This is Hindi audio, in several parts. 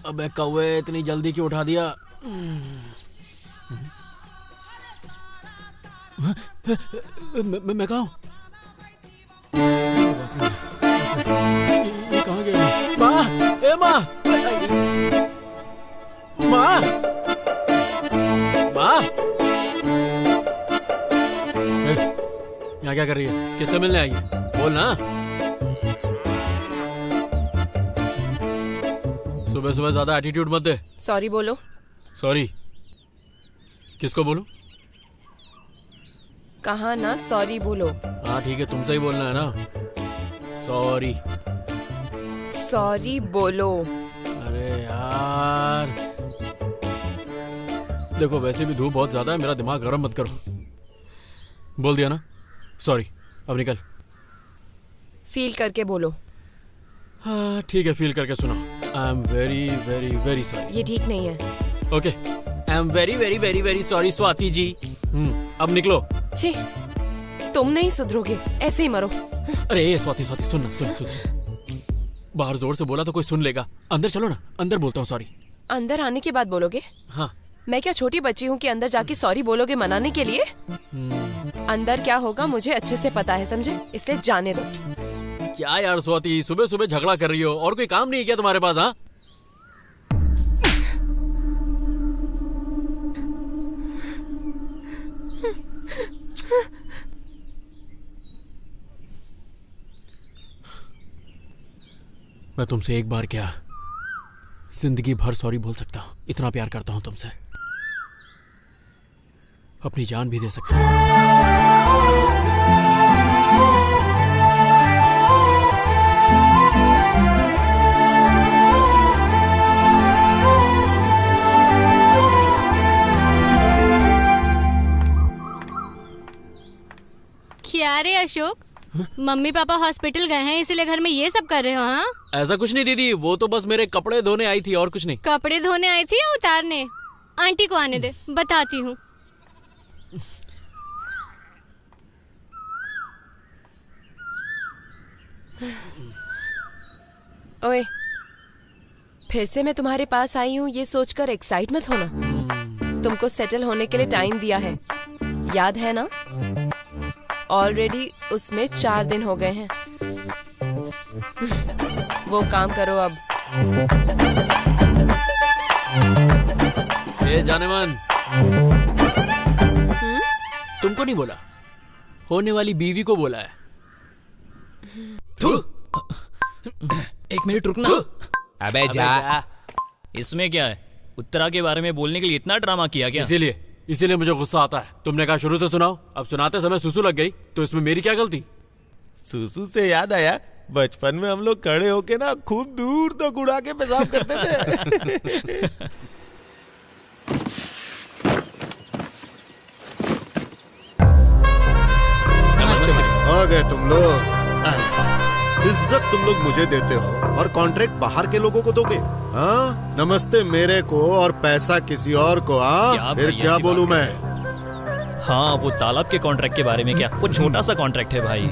अबे कौवे, इतनी जल्दी क्यों उठा दिया? मैं कहाँ हूँ? ये कहाँ गया? माँ, ए माँ, माँ, माँ, यहाँ क्या कर रही है? किससे मिलने आई है? बोल ना। सुबह सुबह ज्यादा एटीट्यूड मत दे। सॉरी बोलो। सॉरी? किसको बोलूं? कहा ना सॉरी बोलो। हाँ ठीक है, तुमसे ही बोलना है ना। सॉरी। सॉरी बोलो। अरे यार, देखो वैसे भी धूप बहुत ज्यादा है, मेरा दिमाग गर्म मत करो। बोल दिया ना सॉरी, अब निकल। फील करके बोलो। हाँ ठीक है, फील करके सुनो। I am very very very sorry. ये ठीक नहीं है। Okay, I am very very very very sorry Swati ji. अब निकलो। छी, तुम नहीं सुधरोगे, ऐसे ही मरो। अरे स्वाति स्वाति सुन सुन। बाहर जोर से बोला तो कोई सुन लेगा। अंदर चलो ना, अंदर बोलता हूँ सॉरी। अंदर आने के बाद बोलोगे? हाँ। मैं क्या छोटी बच्ची हूँ कि अंदर जाके सॉरी बोलोगे मनाने के लिए? अंदर क्या होगा मुझे अच्छे से पता है, समझे? इसलिए जाने दो। क्या यार स्वाति, सुबह सुबह झगड़ा कर रही हो? और कोई काम नहीं है क्या तुम्हारे पास? हाँ, मैं तुमसे एक बार क्या जिंदगी भर सॉरी बोल सकता हूँ। इतना प्यार करता हूँ तुमसे, अपनी जान भी दे सकता हूँ। क्या रे अशोक, मम्मी पापा हॉस्पिटल गए हैं इसीलिए घर में ये सब कर रहे हो? हाँ, ऐसा कुछ नहीं दीदी, वो तो बस मेरे कपड़े धोने आई थी और कुछ नहीं। कपड़े धोने आई थी या उतारने? आंटी को आने दे, बताती हूँ। ओए, फिर से मैं तुम्हारे पास आई हूँ ये सोचकर एक्साइट मत होना। तुमको सेटल होने के लिए टाइम दिया है, याद है ना? ऑलरेडी उसमें 4 दिन हो गए हैं। वो काम करो अब। ए जानेमान, तुमको नहीं बोला, होने वाली बीवी को बोला है। एक मिनट रुकना। अबे जा। इसमें क्या है? उत्तरा के बारे में बोलने के लिए इतना ड्रामा किया क्या? इसीलिए मुझे गुस्सा आता है। तुमने कहा शुरू से सुनाओ, अब सुनाते समय सुसु लग गई, तो इसमें मेरी क्या गलती? सुसु से याद आया, बचपन में हम लोग खड़े होके ना खूब दूर तक उड़ा के पेशाब करते थे। आ गए तुम लोग। इज्जत तुम लोग मुझे देते हो और कॉन्ट्रैक्ट बाहर के लोगों को दोगे? हाँ, नमस्ते मेरे को और पैसा किसी और को। हाँ, फिर क्या बोलूं मैं? हाँ, वो तालाब के कॉन्ट्रैक्ट के बारे में क्या? वो छोटा सा कॉन्ट्रैक्ट है भाई।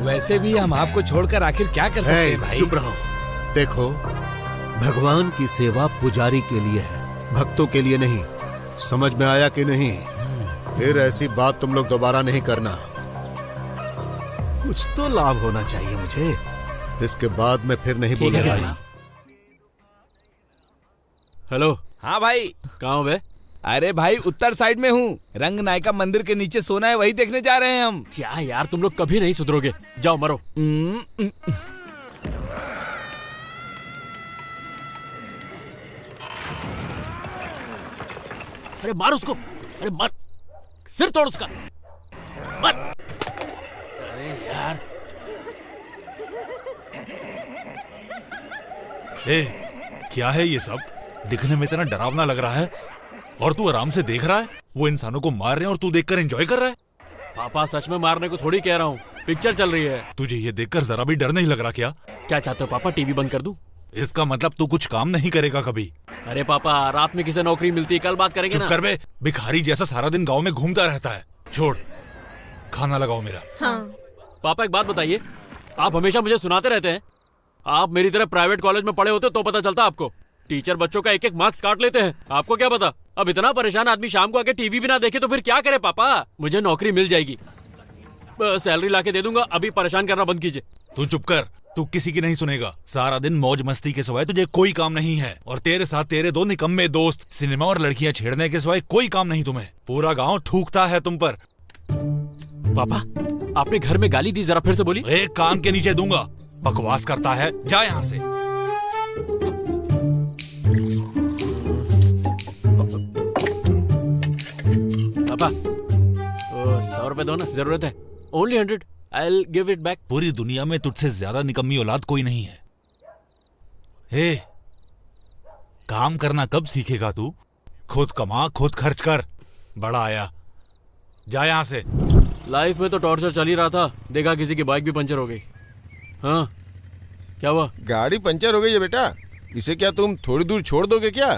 वैसे भी हम आपको छोड़कर आखिर क्या कर सकते हैं भाई? चुप रहो। देखो, भगवान की सेवा पुजारी के लिए है, भक्तों के लिए नहीं। समझ में आया कि नहीं? फिर ऐसी बात तुम लोग दोबारा नहीं करना। कुछ तो लाभ होना चाहिए मुझे, इसके बाद मैं फिर नहीं बोलूंगा। हेलो। हाँ भाई। कहाँ हो बे? अरे भाई उत्तर साइड में हूँ, रंग नायका मंदिर के नीचे सोना है, वही देखने जा रहे हैं हम। क्या यार, तुम लोग कभी नहीं सुधरोगे। जाओ मरो। अरे मार उसको, अरे मार, सिर तोड़ उसका, मार। अरे यार, क्या है ये सब? दिखने में इतना डरावना लग रहा है और तू आराम से देख रहा है। वो इंसानों को मार रहे हैं और तू देखकर एंजॉय कर रहा है। पापा सच में मारने को थोड़ी कह रहा हूँ, पिक्चर चल रही है। तुझे ये देखकर जरा भी डर नहीं लग रहा क्या? क्या चाहते हो पापा, टीवी बंद कर दूं? इसका मतलब तू कुछ काम नहीं करेगा कभी। अरे पापा, रात में किसे नौकरी मिलती है, कल बात करेंगे ना। चुप कर बे, भिखारी जैसा सारा दिन गांव में घूमता रहता है। छोड़, खाना लगाओ मेरा। हाँ। पापा एक बात बताइए, आप हमेशा मुझे सुनाते रहते हैं, आप मेरी तरह प्राइवेट कॉलेज में पढ़े होते तो पता चलता आपको। टीचर बच्चों का एक एक मार्क्स काट लेते हैं, आपको क्या पता। अब इतना परेशान आदमी शाम को आके टीवी भी ना देखे तो फिर क्या करे पापा। मुझे नौकरी मिल जाएगी, सैलरी लाके दे दूंगा, अभी परेशान करना बंद कीजिए। तू चुप कर, तू किसी की नहीं सुनेगा। सारा दिन मौज मस्ती के सिवाय तुझे कोई काम नहीं है, और तेरे साथ तेरे दो निकम्मे दोस्त सिनेमा और लड़कियां छेड़ने के सिवाय कोई काम नहीं तुम्हें। पूरा गांव थूकता है तुम पर। पापा, आपने घर में गाली दी, जरा फिर से बोली। एक कान के नीचे दूंगा, बकवास करता है, जा यहाँ से। पापा 100 रुपए दो ना, जरूरत है। Only 100, I'll give it back। पूरी दुनिया में तुझसे ज्यादा निकम्मी औलाद कोई नहीं है। हे, काम करना कब सीखेगा तू? खुद कमा, खुद खर्च कर। बड़ा आया, जा यहाँ से। लाइफ में तो टॉर्चर चल ही रहा था, देखा किसी की बाइक भी पंचर हो गई। हाँ, क्या हुआ? गाड़ी पंचर हो गई है बेटा, इसे क्या तुम थोड़ी दूर छोड़ दोगे क्या?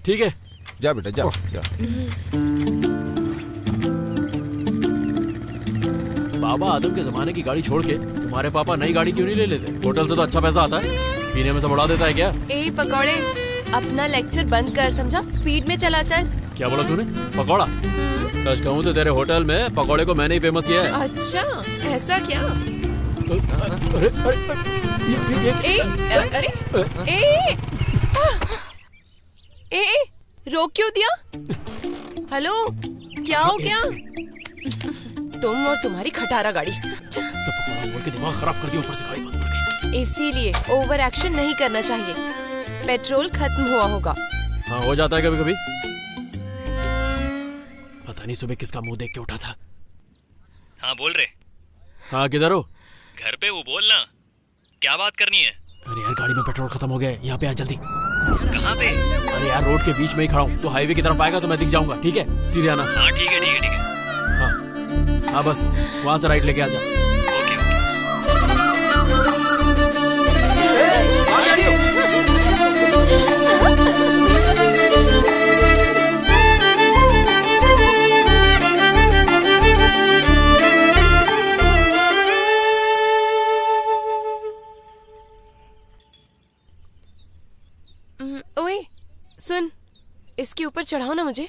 ठीक है, जा बेटा जा, जा। बाबा आदम के जमाने की गाड़ी छोड़ के तुम्हारे पापा नई गाड़ी क्यों नहीं ले लेते? होटल से तो अच्छा पैसा आता है, पीने में से बढ़ा देता है क्या? ए पकौड़े, अपना लेक्चर बंद कर, समझा? स्पीड में चला चल। क्या बोला तूने? पकौड़ा? सच कहूँ तो तेरे होटल में पकौड़े को मैंने ही फेमस किया है। अच्छा, ऐसा क्या? अरे अरे अरे ए, रोक क्यों दिया? हेलो, क्या हो गया? तुम और तुम्हारी खटारा गाड़ी। तो पकौड़ा बोल के दिमाग खराब कर दिया, ऊपर से गाड़ी बंद कर गई। इसीलिए ओवर एक्शन नहीं करना चाहिए, पेट्रोल खत्म हुआ होगा। हाँ, हो जाता है कभी कभी। पता नहीं सुबह किसका मुंह देख के उठा था। हाँ बोल रहे। हाँ, किधर हो? घर पे वो बोलना, क्या बात करनी है? अरे यार, गाड़ी में पेट्रोल खत्म हो गया है, यहाँ पे आ जल्दी। कहाँ पे? अरे यार, रोड के बीच में ही खड़ा हूँ, तो हाईवे की तरफ आएगा तो मैं दिख जाऊंगा, ठीक है? सीधे आना। हाँ ठीक है ठीक है ठीक है। हाँ बस वहाँ से राइट लेके आ जा। Okay okay. ओए सुन, इसके ऊपर चढ़ाओ ना मुझे।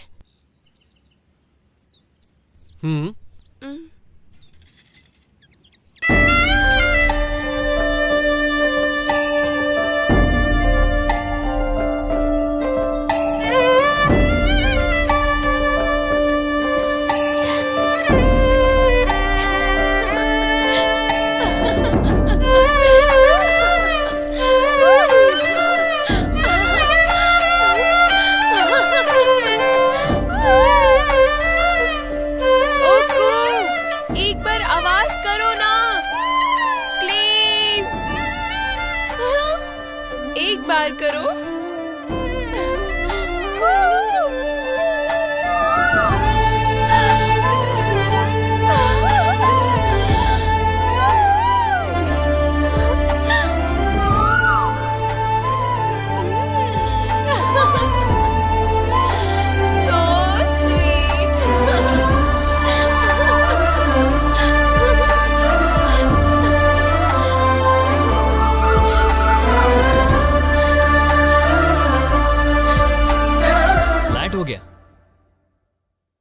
बार करो।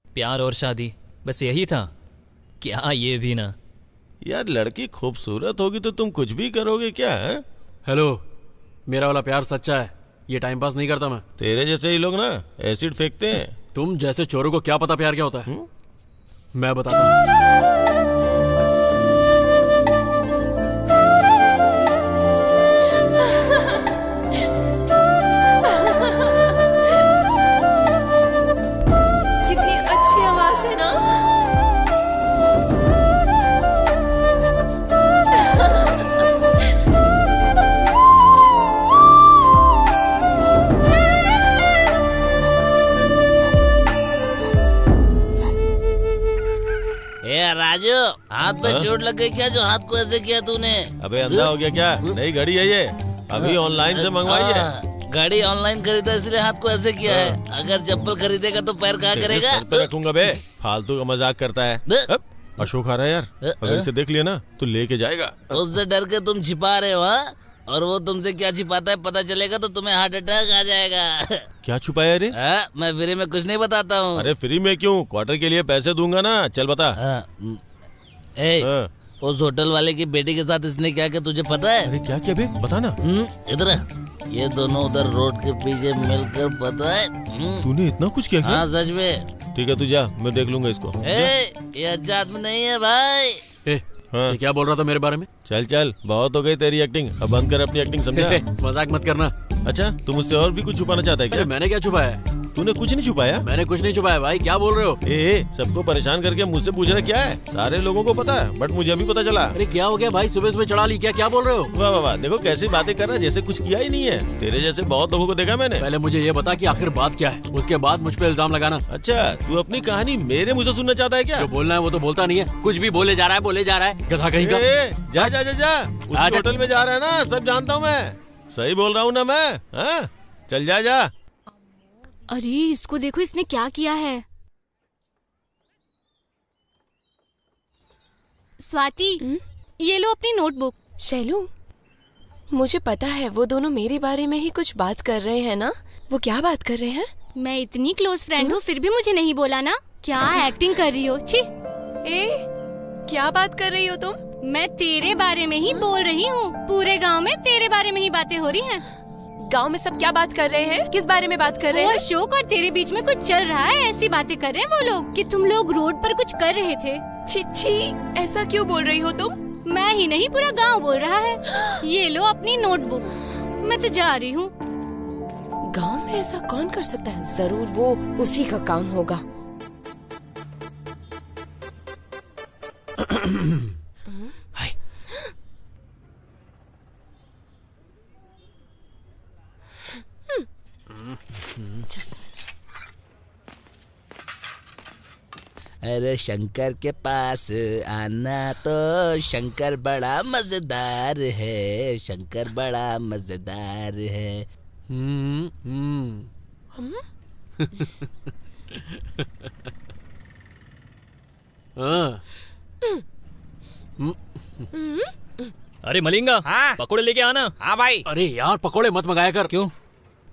प्यार और शादी, बस यही था क्या? ये भी ना। यार लड़की खूबसूरत होगी तो तुम कुछ भी करोगे क्या? है? हेलो, मेरा वाला प्यार सच्चा है, ये टाइम पास नहीं करता मैं। तेरे जैसे ही लोग ना एसिड फेंकते हैं। तुम जैसे चोरों को क्या पता प्यार क्या होता है? मैं बताता हूँ। राजू, हाथ पे चोट लग गई क्या जो हाथ को ऐसे किया तूने? अबे अंधा हो गया क्या? नई घड़ी है ये, अभी ऑनलाइन से मंगवाई है। गाड़ी ऑनलाइन खरीदा इसलिए हाथ को ऐसे किया है। अगर चप्पल खरीदेगा तो पैर कहाँ तेरे करेगा? सर पे रखूंगा बे, फालतू का मजाक करता है। अब, अशोक आ रहा है यार, अगर इसे देख लिया ना तो लेके जाएगा। उससे डर के तुम छिपा रहे हो हाँ? और वो तुमसे क्या छिपाता है पता चलेगा तो तुम्हें हार्ट अटैक आ जाएगा। क्या छुपाया रे? मैं फ्री में कुछ नहीं बताता हूँ। अरे फ्री में क्यों, क्वार्टर के लिए पैसे दूंगा ना, चल बता। उस होटल वाले की बेटी के साथ इसने क्या किया तुझे पता है? अरे क्या किया बे, बता ना। इधर ये दोनों उधर रोड के पीछे मिलकर पता है। तूने इतना कुछ किया? हाँ सच में। ठीक है तू जा, मैं देख लूंगा इसको। ये अच्छा आदमी नहीं है भाई। हाँ। ये क्या बोल रहा था मेरे बारे में? चल चल, बहुत हो गई तेरी एक्टिंग, अब बंद कर अपनी एक्टिंग, समझा? मजाक मत करना। अच्छा तू मुझसे और भी कुछ छुपाना चाहता है क्या? मैंने क्या छुपाया? तूने कुछ नहीं छुपाया? मैंने कुछ नहीं छुपाया भाई, क्या बोल रहे हो? सबको परेशान करके मुझसे पूछना क्या है? सारे लोगों को पता है बट मुझे अभी पता चला। अरे क्या हो गया भाई, सुबह सुबह चढ़ा ली क्या बोल रहे हो? वाह वाह वाह, देखो कैसी बातें कर रहा है, जैसे कुछ किया ही नहीं है। तेरे जैसे बहुत लोगों को देखा मैंने। पहले मुझे ये बता कि आखिर बात क्या है, उसके बाद मुझ पे इल्जाम लगाना। अच्छा तू अपनी कहानी मेरे मुझे सुनना चाहता है क्या? जो बोलना है वो तो बोलता नहीं है, कुछ भी बोले जा रहा है गधा कहीं का। जा जा जा जा, उस होटल में जा रहा है ना, सब जानता हूँ मैं, सही बोल रहा हूँ ना मैं। हाँ चल जा जा। अरे इसको देखो, इसने क्या किया है। स्वाति ये लो अपनी नोटबुक। शैलू मुझे पता है वो दोनों मेरे बारे में ही कुछ बात कर रहे हैं ना, वो क्या बात कर रहे हैं? मैं इतनी क्लोज फ्रेंड हूँ फिर भी मुझे नहीं बोला ना, क्या एक्टिंग कर रही हो। छी क्या बात कर रही हो तुम? मैं तेरे बारे में ही बोल रही हूँ, पूरे गांव में तेरे बारे में ही बातें हो रही हैं। गांव में सब क्या बात कर रहे हैं, किस बारे में बात कर रहे हैं? अशोक और तेरे बीच में कुछ चल रहा है, ऐसी बातें कर रहे हैं वो लोग कि तुम लोग रोड पर कुछ कर रहे थे। छी ऐसा क्यों बोल रही हो तुम? मैं ही नहीं पूरा गांव बोल रहा है। ये लो अपनी नोटबुक, मैं तो जा रही हूँ। गांव में ऐसा कौन कर सकता है, जरूर वो उसी का काम होगा। अरे शंकर के पास आना तो शंकर बड़ा मजेदार है, शंकर बड़ा मजेदार है। अरे मलिंगा, पकोड़े लेके आना। हाँ भाई। अरे यार पकोड़े मत मंगाया कर। क्यों,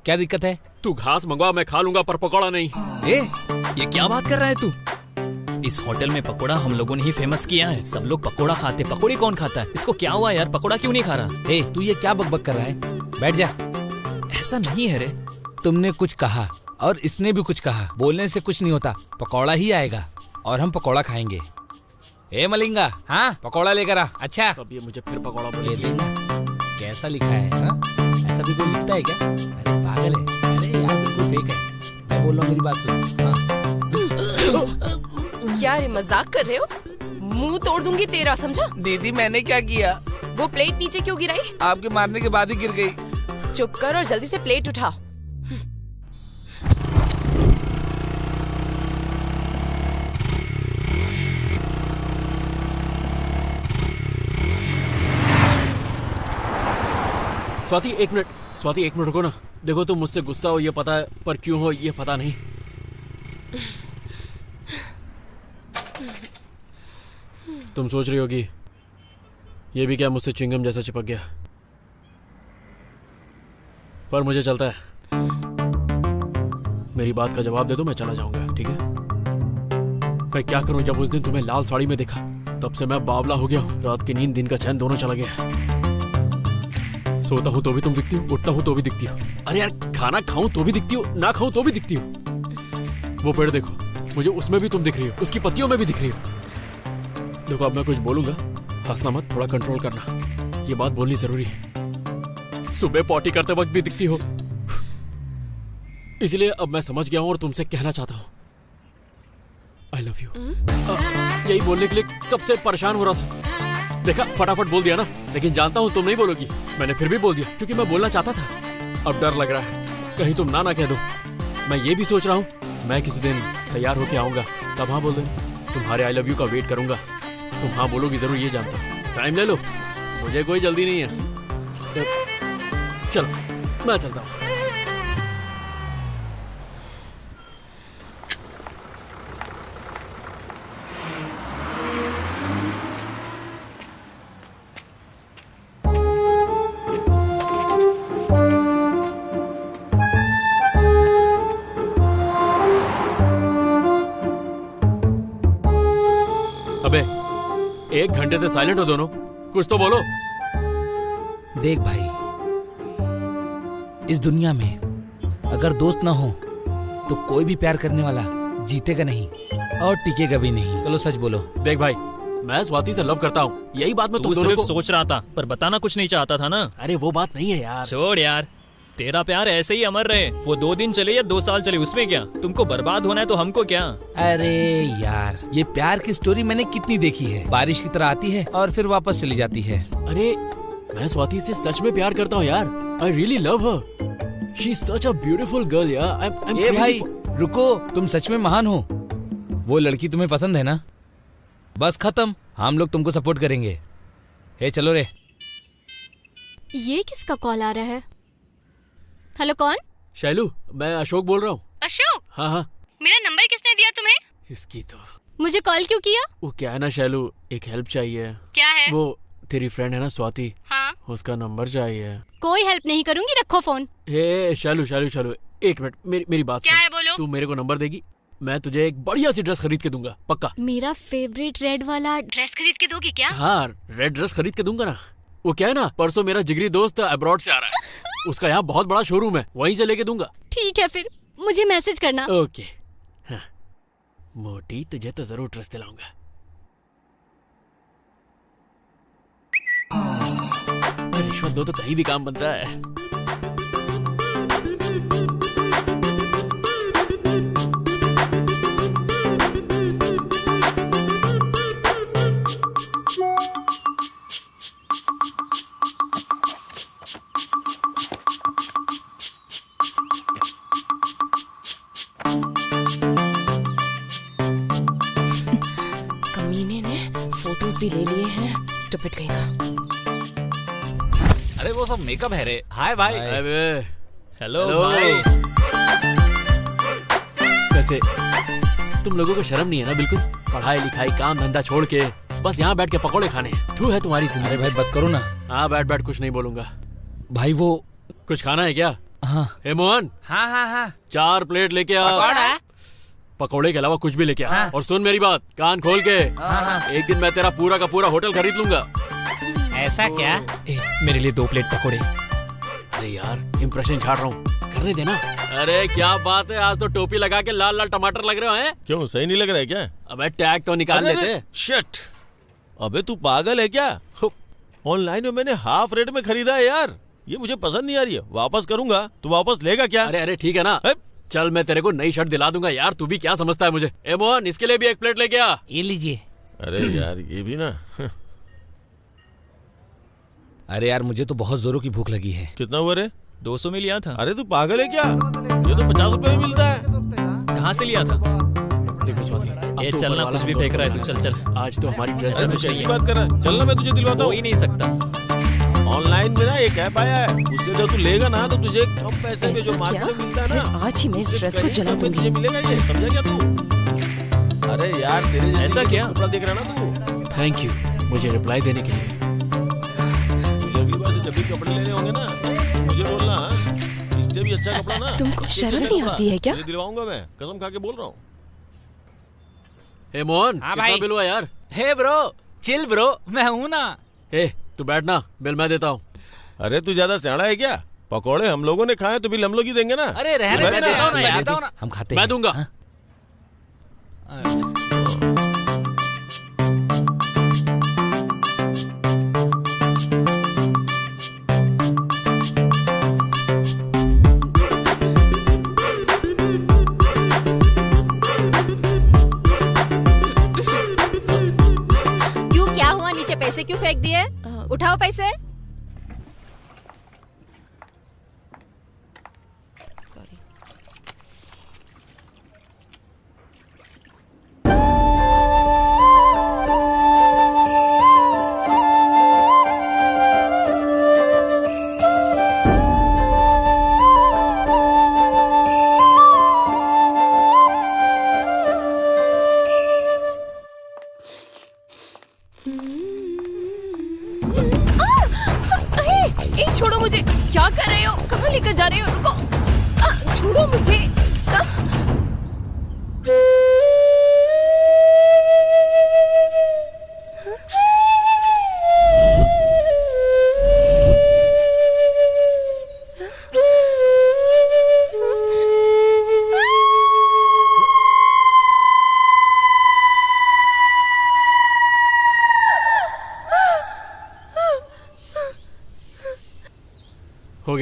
क्या दिक्कत है? तू घास मंगवा, मैं खा लूंगा पर पकोड़ा नहीं। ये क्या बात कर रहा है तू? इस होटल में पकोड़ा हम लोगों ने ही फेमस किया है, सब लोग पकोड़ा खाते, पकोड़ी कौन खाता है? इसको क्या हुआ यार, पकोड़ा क्यों नहीं खा रहा? तू ये क्या बकबक कर रहा है, बैठ जा। ऐसा नहीं है रे, तुमने कुछ कहा और इसने भी कुछ कहा, बोलने से कुछ नहीं होता, पकौड़ा ही आएगा और हम पकौड़ा खाएंगे। मलिंगा, हाँ पकौड़ा लेकर आ। अच्छा अब ये मुझे फिर पकौड़ा ये बोलेगी। देखना कैसा लिखा है, हाँ? ऐसा भी कोई लिखता है क्या? अरे पागल है, अरे यार बिल्कुल फेक है, मैं बोल रहा हूँ मेरी बात सुन। हाँ। क्या रे मजाक कर रहे हो? मुंह तोड़ दूंगी तेरा, समझा? दीदी मैंने क्या किया? वो प्लेट नीचे क्यों गिराई? आपके मारने के बाद ही गिर गई। चुप कर और जल्दी से प्लेट उठा। स्वाति एक मिनट रुको ना। देखो तुम मुझसे गुस्सा हो ये पता है, पर क्यों हो ये पता नहीं। तुम सोच रही होगी ये भी क्या मुझसे चिंगम जैसा चिपक गया, पर मुझे चलता है। मेरी बात का जवाब दे दो, मैं चला जाऊंगा, ठीक है? मैं क्या करूं, जब उस दिन तुम्हें लाल साड़ी में देखा तब से मैं बावला हो गया हूं। रात की नींद दिन का चैन दोनों चला गया। सोता हूं तो भी तुम दिखती हो, उठता हूं तो भी दिखती हो। अरे यार खाना खाऊं तो भी दिखती हो, ना खाऊं तो भी दिखती हो। वो पेड़ देखो, मुझे उसमें भी तुम दिख रही हो, उसकी पत्तियों में भी दिख रही हो। देखो अब मैं कुछ बोलूंगा, हंसना मत, थोड़ा कंट्रोल करना, ये बात बोलनी जरूरी है। सुबह पॉटी करते वक्त भी दिखती हो, इसलिए अब मैं समझ गया हूं और तुमसे कहना चाहता हूं आई लव यू। यही बोलने के लिए कब से परेशान हो रहा था। देखा फटाफट बोल दिया ना, लेकिन जानता हूं तुम नहीं बोलोगी, मैंने फिर भी बोल दिया क्योंकि मैं बोलना चाहता था। अब डर लग रहा है कहीं तुम ना कह दो। मैं ये भी सोच रहा हूँ मैं किसी दिन तैयार होके आऊंगा, तब हाँ बोल देना। तुम्हारे आई लव यू का वेट करूंगा, तुम हाँ बोलोगी जरूर, ये जानता हूँ। टाइम ले लो, मुझे कोई जल्दी नहीं है। चलो मैं चलता हूँ। 1 घंटे से साइलेंट हो दोनों, कुछ तो बोलो। देख भाई, इस दुनिया में अगर दोस्त ना हो तो कोई भी प्यार करने वाला जीतेगा नहीं और टिकेगा भी नहीं। चलो सच बोलो। देख भाई, मैं स्वाति से लव करता हूँ, यही बात मैं तुम तू दोनों सिर्फ को सोच रहा था पर बताना कुछ नहीं चाहता था ना। अरे वो बात नहीं है यार। छोड़ यार, तेरा प्यार ऐसे ही अमर रहे, वो 2 दिन चले या 2 साल चले, उसमें क्या। तुमको बर्बाद होना है तो हमको क्या। अरे यार, ये प्यार की स्टोरी मैंने कितनी देखी है। बारिश की तरह आती है और फिर वापस चली जाती है। अरे मैं स्वाति से सच में प्यार करता हूँ यार। I really love her. She is such a beautiful girl यार। ए भाई रुको, तुम सच में महान हो। वो लड़की तुम्हें पसंद है ना? बस खत्म, हम लोग तुमको सपोर्ट करेंगे। हे चलो रे। ये किसका कॉल आ रहा है? हेलो, कौन? शैलू, मैं अशोक बोल रहा हूँ। अशोक? हाँ हाँ। मेरा नंबर किसने दिया तुम्हें? इसकी तो मुझे कॉल क्यों किया? वो क्या है ना शैलू, एक हेल्प चाहिए। क्या है? वो तेरी फ्रेंड है ना स्वाति, हाँ। उसका नंबर चाहिए। कोई हेल्प नहीं करूंगी, रखो फोन। हे शैलू शैलू शैलू, 1 मिनट, मेरी बात क्या सुन। है, बोलो। तू मेरे को नंबर देगी, मैं तुझे एक बढ़िया सी ड्रेस खरीद के दूंगा, पक्का। मेरा फेवरेट रेड वाला ड्रेस खरीद के दोगी क्या? हाँ, रेड ड्रेस खरीद के दूंगा ना। वो क्या है ना, परसों मेरा जिगरी दोस्त अब्रॉड से आ रहा है, उसका यहाँ बहुत बड़ा शोरूम है, वहीं से लेके दूंगा। ठीक है, फिर मुझे मैसेज करना। ओके। हाँ। मोटी, तुझे तो जरूर ड्रेस दिलाऊंगा। रिश्वत दो तो कहीं भी काम बनता है। कमीने ने फोटोज भी ले लिए हैं, स्टूपिड कहीं का। अरे वो सब मेकअप है रे। हाय भाई। हेलो भाई। भाई। वैसे तुम लोगों को शर्म नहीं है ना बिल्कुल? पढ़ाई लिखाई काम धंधा छोड़ के बस यहाँ बैठ के पकौड़े खाने। तू है तुम्हारी जिंदगी। अरे भाई बस करो ना। हाँ, बैठ कुछ नहीं बोलूंगा। भाई वो कुछ खाना है क्या? हाँ। हे मोहन, हाँ हाँ हाँ 4 प्लेट लेके आ। पकौड़े के अलावा कुछ भी लेके आ। हाँ। और सुन मेरी बात, कान खोल के। एक दिन मैं तेरा पूरा का पूरा होटल खरीद लूंगा। ऐसा क्या? मेरे लिए 2 प्लेट पकोड़े। अरे यार, इम्प्रेशन झाड़ रहा हूँ, करने देना। अरे क्या बात है, आज तो टोपी लगा के लाल लाल टमाटर लग रहे हो हैं? क्यों, सही नहीं लग रहा है क्या? अबे टैग तो निकाल लेते। शिट, अबे तू पागल है क्या? ऑनलाइन में मैंने हाफ रेट में खरीदा है यार, ये मुझे पसंद नहीं आ रही है, वापस करूंगा। तू वापस लेगा क्या? अरे ठीक है ना, चल मैं तेरे को नई शर्ट दिला दूंगा यार, तू भी क्या समझता है मुझे। ए मोहन, इसके लिए भी 1 प्लेट लेके आ। ये लीजिए। अरे यार, ये भी ना। अरे यार, मुझे तो बहुत जोरों की भूख लगी है। कितना हुआ रे? 200 में लिया था। अरे तू पागल है क्या? ये तो 50 रुपए में मिलता है। कहाँ से लिया था? देखो स्वाति, ये चलना, कुछ भी फेंक रहा है तू। चल चल, आज तो हमारी ड्रेस अरे तू कैसी बात कर रहा है? चलना, मैं तुझे दिलवाता हो हूँ। ही नहीं सकता। ऑनलाइन में ना एक ऐप आया है, उससे जो तू लेगा ना तो तुझे कम पैसे में जो ऐसा मार्केट क्या? में मिलता है ना, आज ही मैं इस उससे ड्रेस को कहीं जला कम में दूंगी। तुझे मिलेगा ये, समझा क्या तू? अरे यार, तेरे जैसे ऐसा क्या? कपड़ा देख रहा ना तू। थैंक यू मुझे रिप्लाई देने के लिए। तुझे अगली बार से जब भी कपड़े लेने होंगे ना, मुझे बोलना, इससे भी अच्छा कपड़ा ना तुमको इससे शर्म भी नहीं अच्छा आती है क्या? तुझे दिलवाऊंगा मैं, कसम खा के बोल रहा हूँ। हे मोहन, हाँ कितना भाई। बिल हुआ यार? हे ब्रो, चिल ब्रो, मैं हूँ ना। हे तू बैठ ना, बिल मैं देता हूँ। अरे तू ज्यादा सियाना है क्या? पकौड़े हम लोगों ने खाए तो बिल हम लोग ही देंगे ना। अरे रहने मैं दे, देता हूँ मैं ना, देता हूँ ना। हम खाते मैं हैं। दूंगा। हाँ? क्यों, क्या हुआ? नीचे पैसे क्यों फेंक दिए? उठाओ पैसे। सॉरी।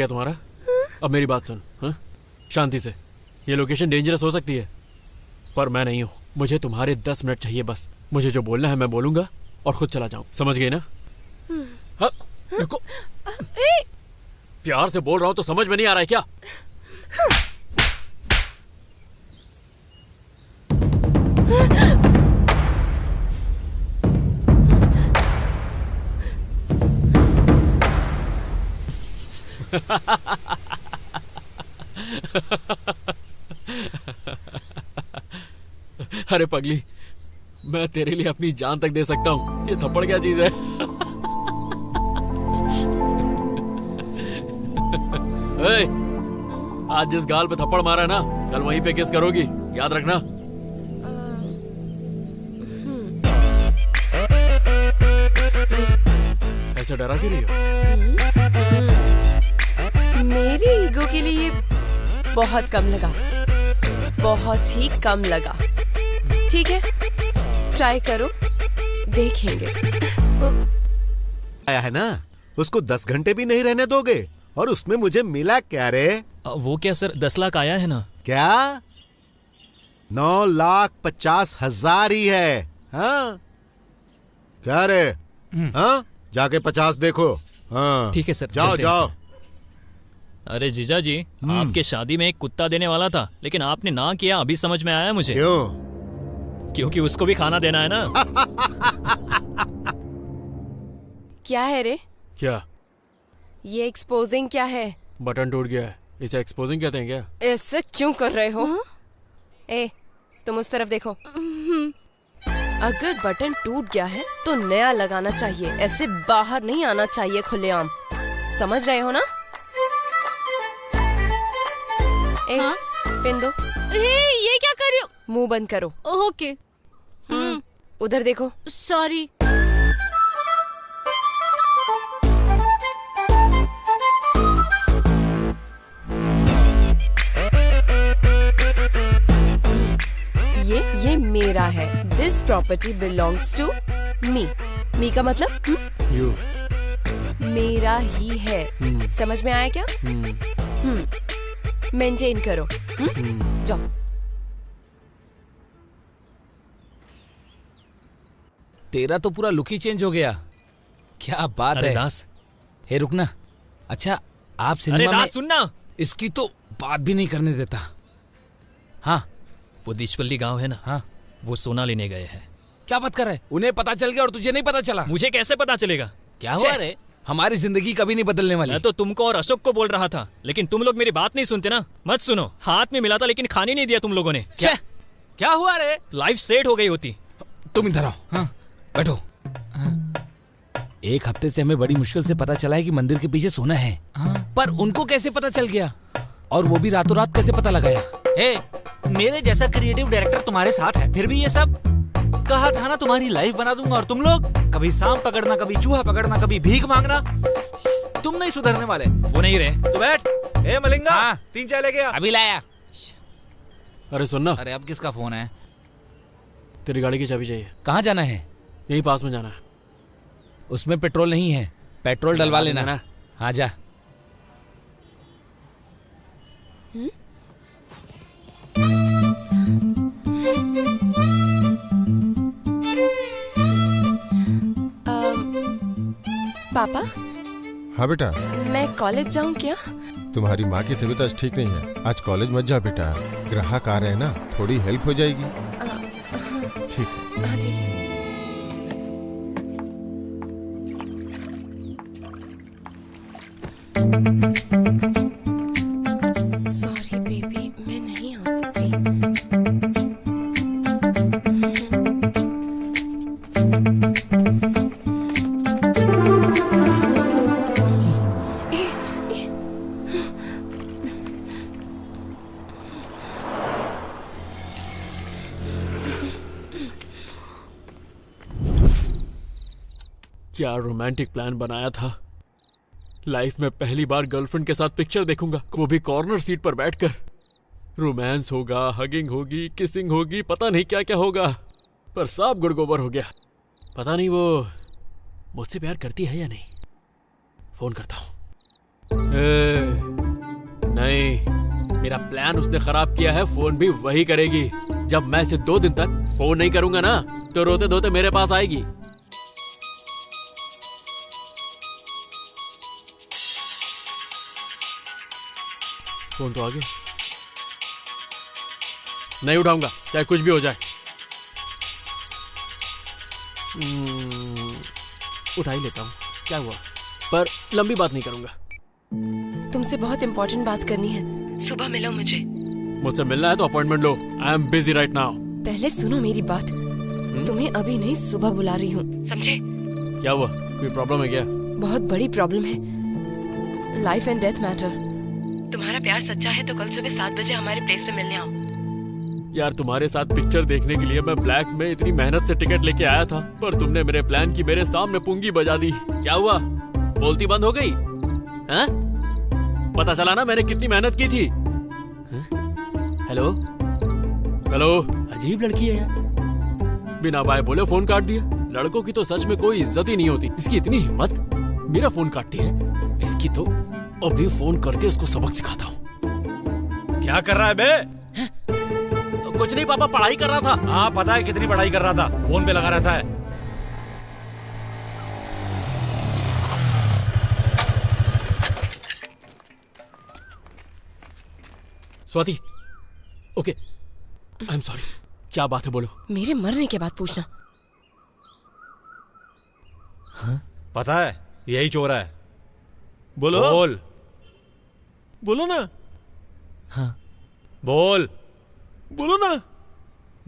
गया तुम्हारा? अब मेरी बात सुन, हाँ? शांति से। ये लोकेशन डेंजरस हो सकती है, पर मैं नहीं हूँ। मुझे तुम्हारे 10 मिनट चाहिए बस। मुझे जो बोलना है मैं बोलूंगा और खुद चला जाऊँ, समझ गई ना? हाँ, रुको। प्यार से बोल रहा हूँ तो समझ में नहीं आ रहा है क्या? अरे पगली, मैं तेरे लिए अपनी जान तक दे सकता हूँ। ये थप्पड़ क्या चीज है? ए, आज जिस गाल पे थप्पड़ मारा है ना, कल वहीं पे किस करोगी, याद रखना। ऐसे डरा क्यों रही हो? मेरी ईगो के लिए बहुत कम लगा, बहुत ही कम लगा। ठीक है, ट्राई करो, देखेंगे। आया है ना, उसको 10 घंटे भी नहीं रहने दोगे? और उसमें मुझे मिला क्या रे? वो क्या सर, 10 लाख आया है ना? क्या? 9,50,000 ही है। हाँ क्या रे? हाँ, जाके 50 देखो। हाँ ठीक है सर, जाओ जाओ। अरे जीजा जी, आपके शादी में एक कुत्ता देने वाला था, लेकिन आपने ना किया। अभी समझ में आया मुझे। क्यों? क्योंकि उसको भी खाना देना है ना। क्या है रे? क्या? ये एक्सपोजिंग क्या है? बटन टूट गया है, इसे एक्सपोजिंग कहते हैं क्या? ऐसे क्यों कर रहे हो? ए, तुम उस तरफ देखो। अगर बटन टूट गया है तो नया लगाना चाहिए, ऐसे बाहर नहीं आना चाहिए खुलेआम। समझ रहे हो ना? ए, हाँ? पिन दो। ये क्या कर रही हो? मुंह बंद करो। ओके। उधर देखो। सॉरी। ये मेरा है। This property belongs to me. Me का मतलब यू। मेरा ही है। समझ में आया क्या? मेंटेन करो। जाओ। तेरा तो पूरा लुक ही चेंज हो गया। क्या बात है दास। हे रुकना। अच्छा, आप अरे सिनेमा में दास सुनना, इसकी तो बात भी नहीं करने देता। हाँ, वो दिशपल्ली गांव है ना, हाँ, वो सोना लेने गए हैं। क्या बात कर रहे? उन्हें पता चल गया और तुझे नहीं पता चला? मुझे कैसे पता चलेगा? क्या हुआ रे? हमारी जिंदगी कभी नहीं बदलने वाली। मैं तो तुमको और अशोक को बोल रहा था, लेकिन तुम लोग मेरी बात नहीं सुनते ना। मत सुनो। हाथ में मिला था लेकिन खाने नहीं दिया तुम लोगों ने। क्या हुआ रे? लाइफ सेट हो गई होती। तुम इधर आओ। हाँ, बैठो। एक हफ्ते से हमें बड़ी मुश्किल से पता चला है कि मंदिर के पीछे सोना है। पर उनको कैसे पता चल गया? और वो भी रातों रात कैसे पता लगाया? मेरे जैसा क्रिएटिव डायरेक्टर तुम्हारे साथ है, फिर भी ये सब? कहा था ना तुम्हारी लाइफ बना दूंगा, और तुम लोग कभी सांप पकड़ना, कभी चूहा पकड़ना, कभी भीख मांगना। तुम नहीं सुधरने वाले। वो नहीं रहे तो बैठ। ए मलिंगा, हाँ। 3 चाय लेके आ। अभी लाया। अरे सुनना, अरे अब किसका फोन है? तेरी गाड़ी की चाबी चाहिए। कहाँ जाना है? यही पास में जाना है। उसमें पेट्रोल नहीं है, पेट्रोल डलवा लेना। हाँ जा। पापा, हाँ बेटा। मैं कॉलेज जाऊं क्या? तुम्हारी माँ की तबीयत आज ठीक नहीं है, आज कॉलेज मत जा बेटा। ग्राहक आ रहे हैं ना, थोड़ी हेल्प हो जाएगी। ठीक है। हाँ ठीक है। सॉरी बेबी, मैं नहीं आ सकती। क्या रोमांटिक प्लान बनाया था। लाइफ में पहली बार गर्लफ्रेंड के साथ पिक्चर देखूंगा, वो भी कॉर्नर सीट पर बैठकर। रोमांस होगा, हगिंग होगी, किसिंग होगी, पता नहीं क्या क्या होगा, पर सब गुड़गोबर हो गया। पता नहीं वो मुझसे प्यार करती है या नहीं। फोन करता हूँ। नहीं, मेरा प्लान उसने खराब किया है, फोन भी वही करेगी। जब मैं इसे 2 दिन तक फोन नहीं करूंगा ना, तो रोते धोते मेरे पास आएगी। फोन तो आ गया, नहीं उठाऊंगा चाहे कुछ भी हो जाए। उठा ही लेता हूँ, क्या हुआ, पर लंबी बात नहीं करूंगा। तुमसे बहुत इम्पोर्टेंट बात करनी है, सुबह मिलो मुझे। मुझसे मिलना है तो appointment low, I am busy right now. पहले सुनो मेरी बात, तुम्हें अभी नहीं सुबह बुला रही हूँ, समझे? क्या हुआ, कोई प्रॉब्लम है क्या? बहुत बड़ी प्रॉब्लम है, लाइफ एंड डेथ मैटर। तुम्हारा प्यार सच्चा है तो कल सुबह 7 बजे हमारे प्लेस पे मिलने आओ। यार तुम्हारे साथ पिक्चर देखने के लिए मैं ब्लैक में इतनी मेहनत से टिकट लेके आया था, पर तुमने मेरे प्लान की मेरे सामने पुंगी बजा दी। क्या हुआ, बोलती बंद हो गई? हाँ? पता चला ना मैंने कितनी मेहनत की थी। हेलो हेलो, अजीब लड़की है यार, बिना बाय बोले फोन काट दिया। लड़कों की तो सच में कोई इज्जत ही नहीं होती, इसकी इतनी हिम्मत, मेरा फोन काटती है। इसकी तो अभी फोन करके इसको सबक सिखाता हूँ। क्या कर रहा है बे? कुछ नहीं पापा, पढ़ाई कर रहा था। हाँ पता है कितनी पढ़ाई कर रहा था, फोन पे लगा रहता है। Swati, okay, I am sorry. क्या बात है, बोलो। मेरे मरने के बाद पूछना। हाँ? पता है यही चोर है। बोलो बोल, बोलो ना। हाँ बोल, बोलो ना,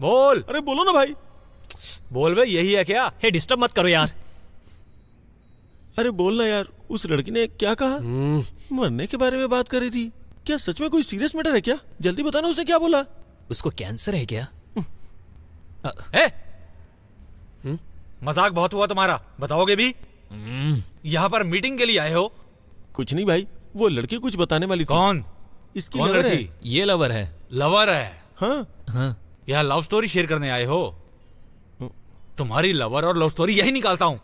बोल। अरे बोलो ना भाई, बोल बे, यही है क्या? हे डिस्टर्ब मत करो यार। अरे बोलना यार, उस लड़की ने क्या कहा? मरने के बारे में बात कर रही थी, क्या सच में कोई सीरियस मैटर है क्या? जल्दी बताना, उसने क्या बोला? उसको कैंसर है क्या? मजाक बहुत हुआ तुम्हारा, बताओगे भी? यहाँ पर मीटिंग के लिए आए हो? कुछ नहीं भाई, वो लड़की कुछ बताने वाली थी। कौन? इसकी कौन लवर लड़की? है। ये लवर है। लवर है? हाँ हाँ। यहाँ लव स्टोरी शेयर करने आए हो? तुम्हारी लवर और लव स्टोरी यही निकालता हूँ।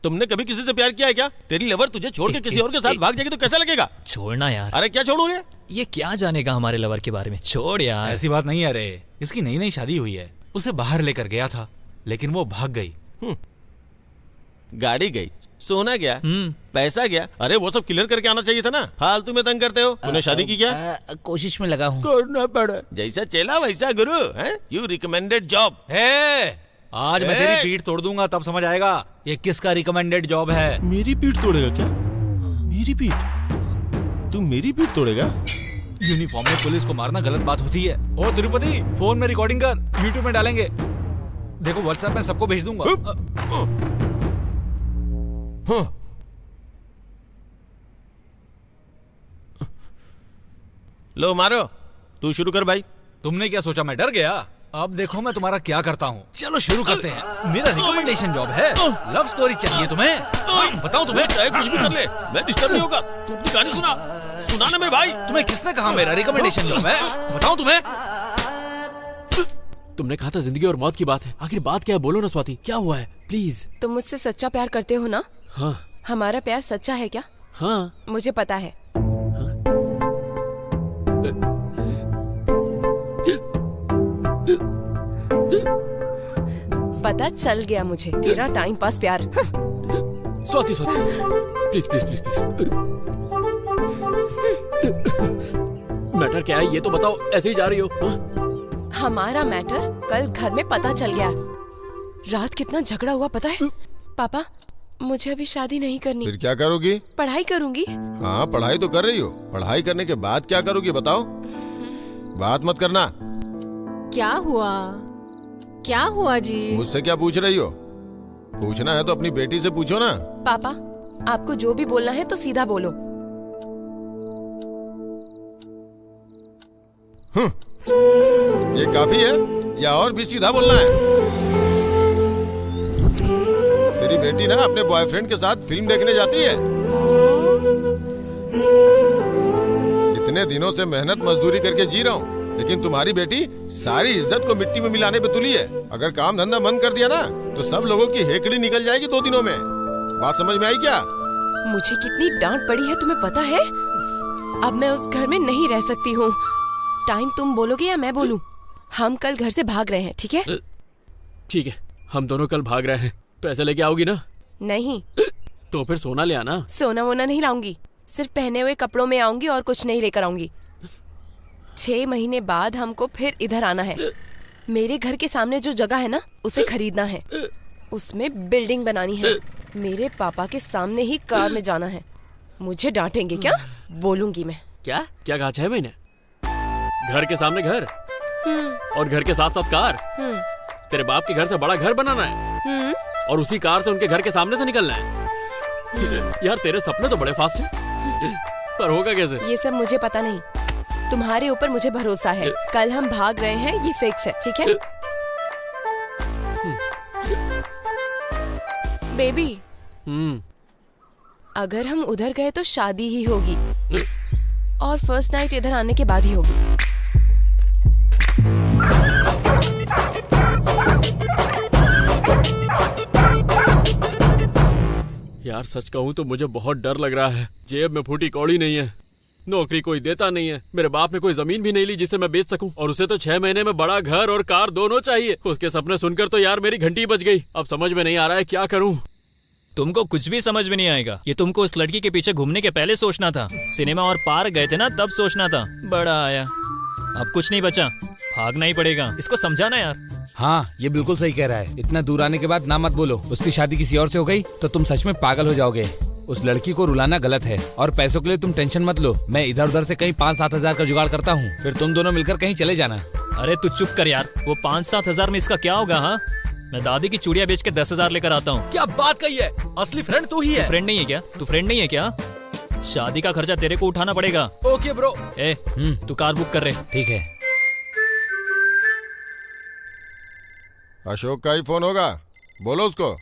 तुमने कभी किसी से प्यार किया है क्या? तेरी लवर तुझे छोड़ के किसी और के साथ भाग जाएगी तो कैसा लगेगा? छोड़ना यार। अरे क्या छोड़ू रे? ये क्या जानेगा हमारे लवर के बारे में, छोड़ यार। ऐसी बात नहीं है रे, इसकी नई नई शादी हुई है, उसे बाहर लेकर गया था लेकिन वो भाग गई। गाड़ी गई, सोना गया, पैसा गया, अरे वो सब क्लियर करके आना चाहिए था ना। फालतू में तंग करते हो। तूने शादी की क्या? कोशिश में लगा हूँ। करना पड़ा, जैसा चला वैसा गुरु। You recommended job. आज मैं तेरी पीठ तोड़ दूंगा, तब समझ आएगा ये किसका रिकमेंडेड जॉब है। मेरी पीठ तोड़ेगा क्या? मेरी पीठ? तू मेरी पीठ तोड़ेगा? यूनिफॉर्म में पुलिस को मारना गलत बात होती है। ओ तिरुपति, फोन में रिकॉर्डिंग कर, यूट्यूब में डालेंगे। देखो व्हाट्सएप में सबको भेज दूंगा। लो मारो, तू शुरू कर भाई। तुमने क्या सोचा मैं डर गया? अब देखो मैं तुम्हारा क्या करता हूँ। चलो शुरू करते हैं। मेरा रिकमेंडेशन जॉब है, लव स्टोरी चाहिए तुम्हें? बताओ तुम्हें। चाहे कुछ भी कर ले, मैं डिस्टर्ब नहीं होगा। तू अपनी कहानी सुना ना मेरे भाई। तुम्हें किसने कहा मेरा रिकमेंडेशन जॉब है? बताओ तुम्हें। तुमने कहा था जिंदगी और मौत की बात है, आखिर बात क्या है, बोलो ना स्वाति, क्या हुआ है प्लीज। तुम मुझसे सच्चा प्यार करते हो ना? हाँ। हमारा प्यार सच्चा है क्या? हाँ। मुझे पता है। पता चल गया मुझे, तेरा टाइम पास प्यार। Swati Swati please please please please. Matter क्या है ये तो बताओ, ऐसे ही जा रही हो? हमारा मैटर कल घर में पता चल गया। रात कितना झगड़ा हुआ पता है? पापा, मुझे अभी शादी नहीं करनी। फिर क्या करोगी? पढ़ाई करूंगी। हाँ पढ़ाई तो कर रही हो, पढ़ाई करने के बाद क्या करोगी बताओ? बात मत करना। क्या हुआ? क्या हुआ जी? मुझसे क्या पूछ रही हो? पूछना है तो अपनी बेटी से पूछो ना। पापा, आपको जो भी बोलना है तो सीधा बोलो। ये काफी है या और भी सीधा बोलना है? तेरी बेटी ना अपने बॉयफ्रेंड के साथ फिल्म देखने जाती है। इतने दिनों से मेहनत मजदूरी करके जी रहा हूँ, लेकिन तुम्हारी बेटी सारी इज्जत को मिट्टी में मिलाने पे तुली है। अगर काम धंधा बंद कर दिया ना तो सब लोगों की हेकड़ी निकल जाएगी 2 दिनों में। बात समझ में आई क्या? मुझे कितनी डांट पड़ी है तुम्हें पता है? अब मैं उस घर में नहीं रह सकती हूँ। टाइम तुम बोलोगे या मैं बोलूँ? हम कल घर से भाग रहे हैं, ठीक है? ठीक है, हम दोनों कल भाग रहे हैं। पैसे लेके आओगी ना? नहीं। तो फिर सोना ले आना। सोना वोना नहीं लाऊंगी, सिर्फ पहने हुए कपड़ों में आऊंगी और कुछ नहीं लेकर आऊंगी। 6 महीने बाद हमको फिर इधर आना है। मेरे घर के सामने जो जगह है ना, उसे खरीदना है, उसमें बिल्डिंग बनानी है। मेरे पापा के सामने ही कार में जाना है। मुझे डांटेंगे क्या? बोलूंगी मैं। क्या क्या कहा? 6 महीने? घर के सामने घर और घर के साथ साथ कार? तेरे बाप के घर से बड़ा घर बनाना है और उसी कार से उनके घर के सामने से निकलना है? यार तेरे सपने तो बड़े फास्ट हैं, पर होगा कैसे? ये सब मुझे पता नहीं, तुम्हारे ऊपर मुझे भरोसा है। कल हम भाग रहे हैं, ये फिक्स है, ठीक है? बेबी, अगर हम उधर गए तो शादी ही होगी और फर्स्ट नाइट इधर आने के बाद ही होगी। यार सच कहूँ तो मुझे बहुत डर लग रहा है। जेब में फूटी कौड़ी नहीं है, नौकरी कोई देता नहीं है, मेरे बाप ने कोई जमीन भी नहीं ली जिसे मैं बेच सकूं, और उसे तो 6 महीने में बड़ा घर और कार दोनों चाहिए। उसके सपने सुनकर तो यार मेरी घंटी बज गई। अब समझ में नहीं आ रहा है क्या करूं। तुमको कुछ भी समझ में नहीं आएगा। ये तुमको उस लड़की के पीछे घूमने के पहले सोचना था। सिनेमा और पार्क गए थे ना, तब सोचना था। बड़ा आया, अब कुछ नहीं बचा, भागना ही पड़ेगा। इसको समझाना यार। हाँ, ये बिल्कुल सही कह रहा है। इतना दूर आने के बाद ना मत बोलो। उसकी शादी किसी और से हो गई तो तुम सच में पागल हो जाओगे। उस लड़की को रुलाना गलत है और पैसों के लिए तुम टेंशन मत लो। मैं इधर उधर से कहीं 5-7 हजार का जुगाड़ करता हूँ, फिर तुम दोनों मिलकर कहीं चले जाना। अरे तू चुप कर यार, वो 5-7 हजार में इसका क्या होगा? हाँ, मैं दादी की चूड़ियां बेच के 10 हजार लेकर आता हूँ। क्या बात कही है? असली फ्रेंड तू ही है। फ्रेंड नहीं है क्या? तू फ्रेंड नहीं है क्या? शादी का खर्चा तेरे को उठाना पड़ेगा। Okay bro. तू कार बुक कर रहे। ठीक है। अशोक का ही फोन होगा, बोलो उसको।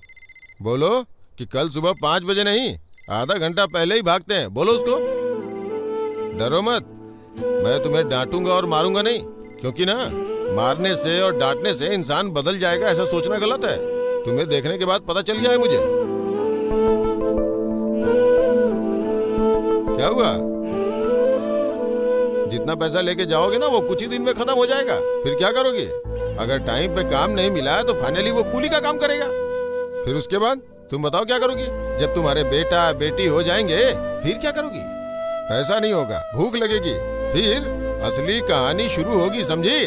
बोलो कि कल सुबह 5 बजे नहीं, आधा घंटा पहले ही भागते हैं। बोलो उसको। डरो मत, मैं तुम्हें डांटूंगा और मारूंगा नहीं, क्योंकि ना मारने से और डांटने से इंसान बदल जाएगा ऐसा सोचना गलत है। तुम्हें देखने के बाद पता चल गया है मुझे। क्या हुआ? जितना पैसा लेके जाओगे ना वो कुछ ही दिन में खत्म हो जाएगा। फिर क्या करोगे? अगर टाइम पे काम नहीं मिला है तो फाइनली वो कूली का काम करेगा। फिर उसके बाद तुम बताओ क्या करोगी? जब तुम्हारे बेटा बेटी हो जाएंगे फिर क्या करोगी? पैसा नहीं होगा, भूख लगेगी, फिर असली कहानी शुरू होगी, समझी?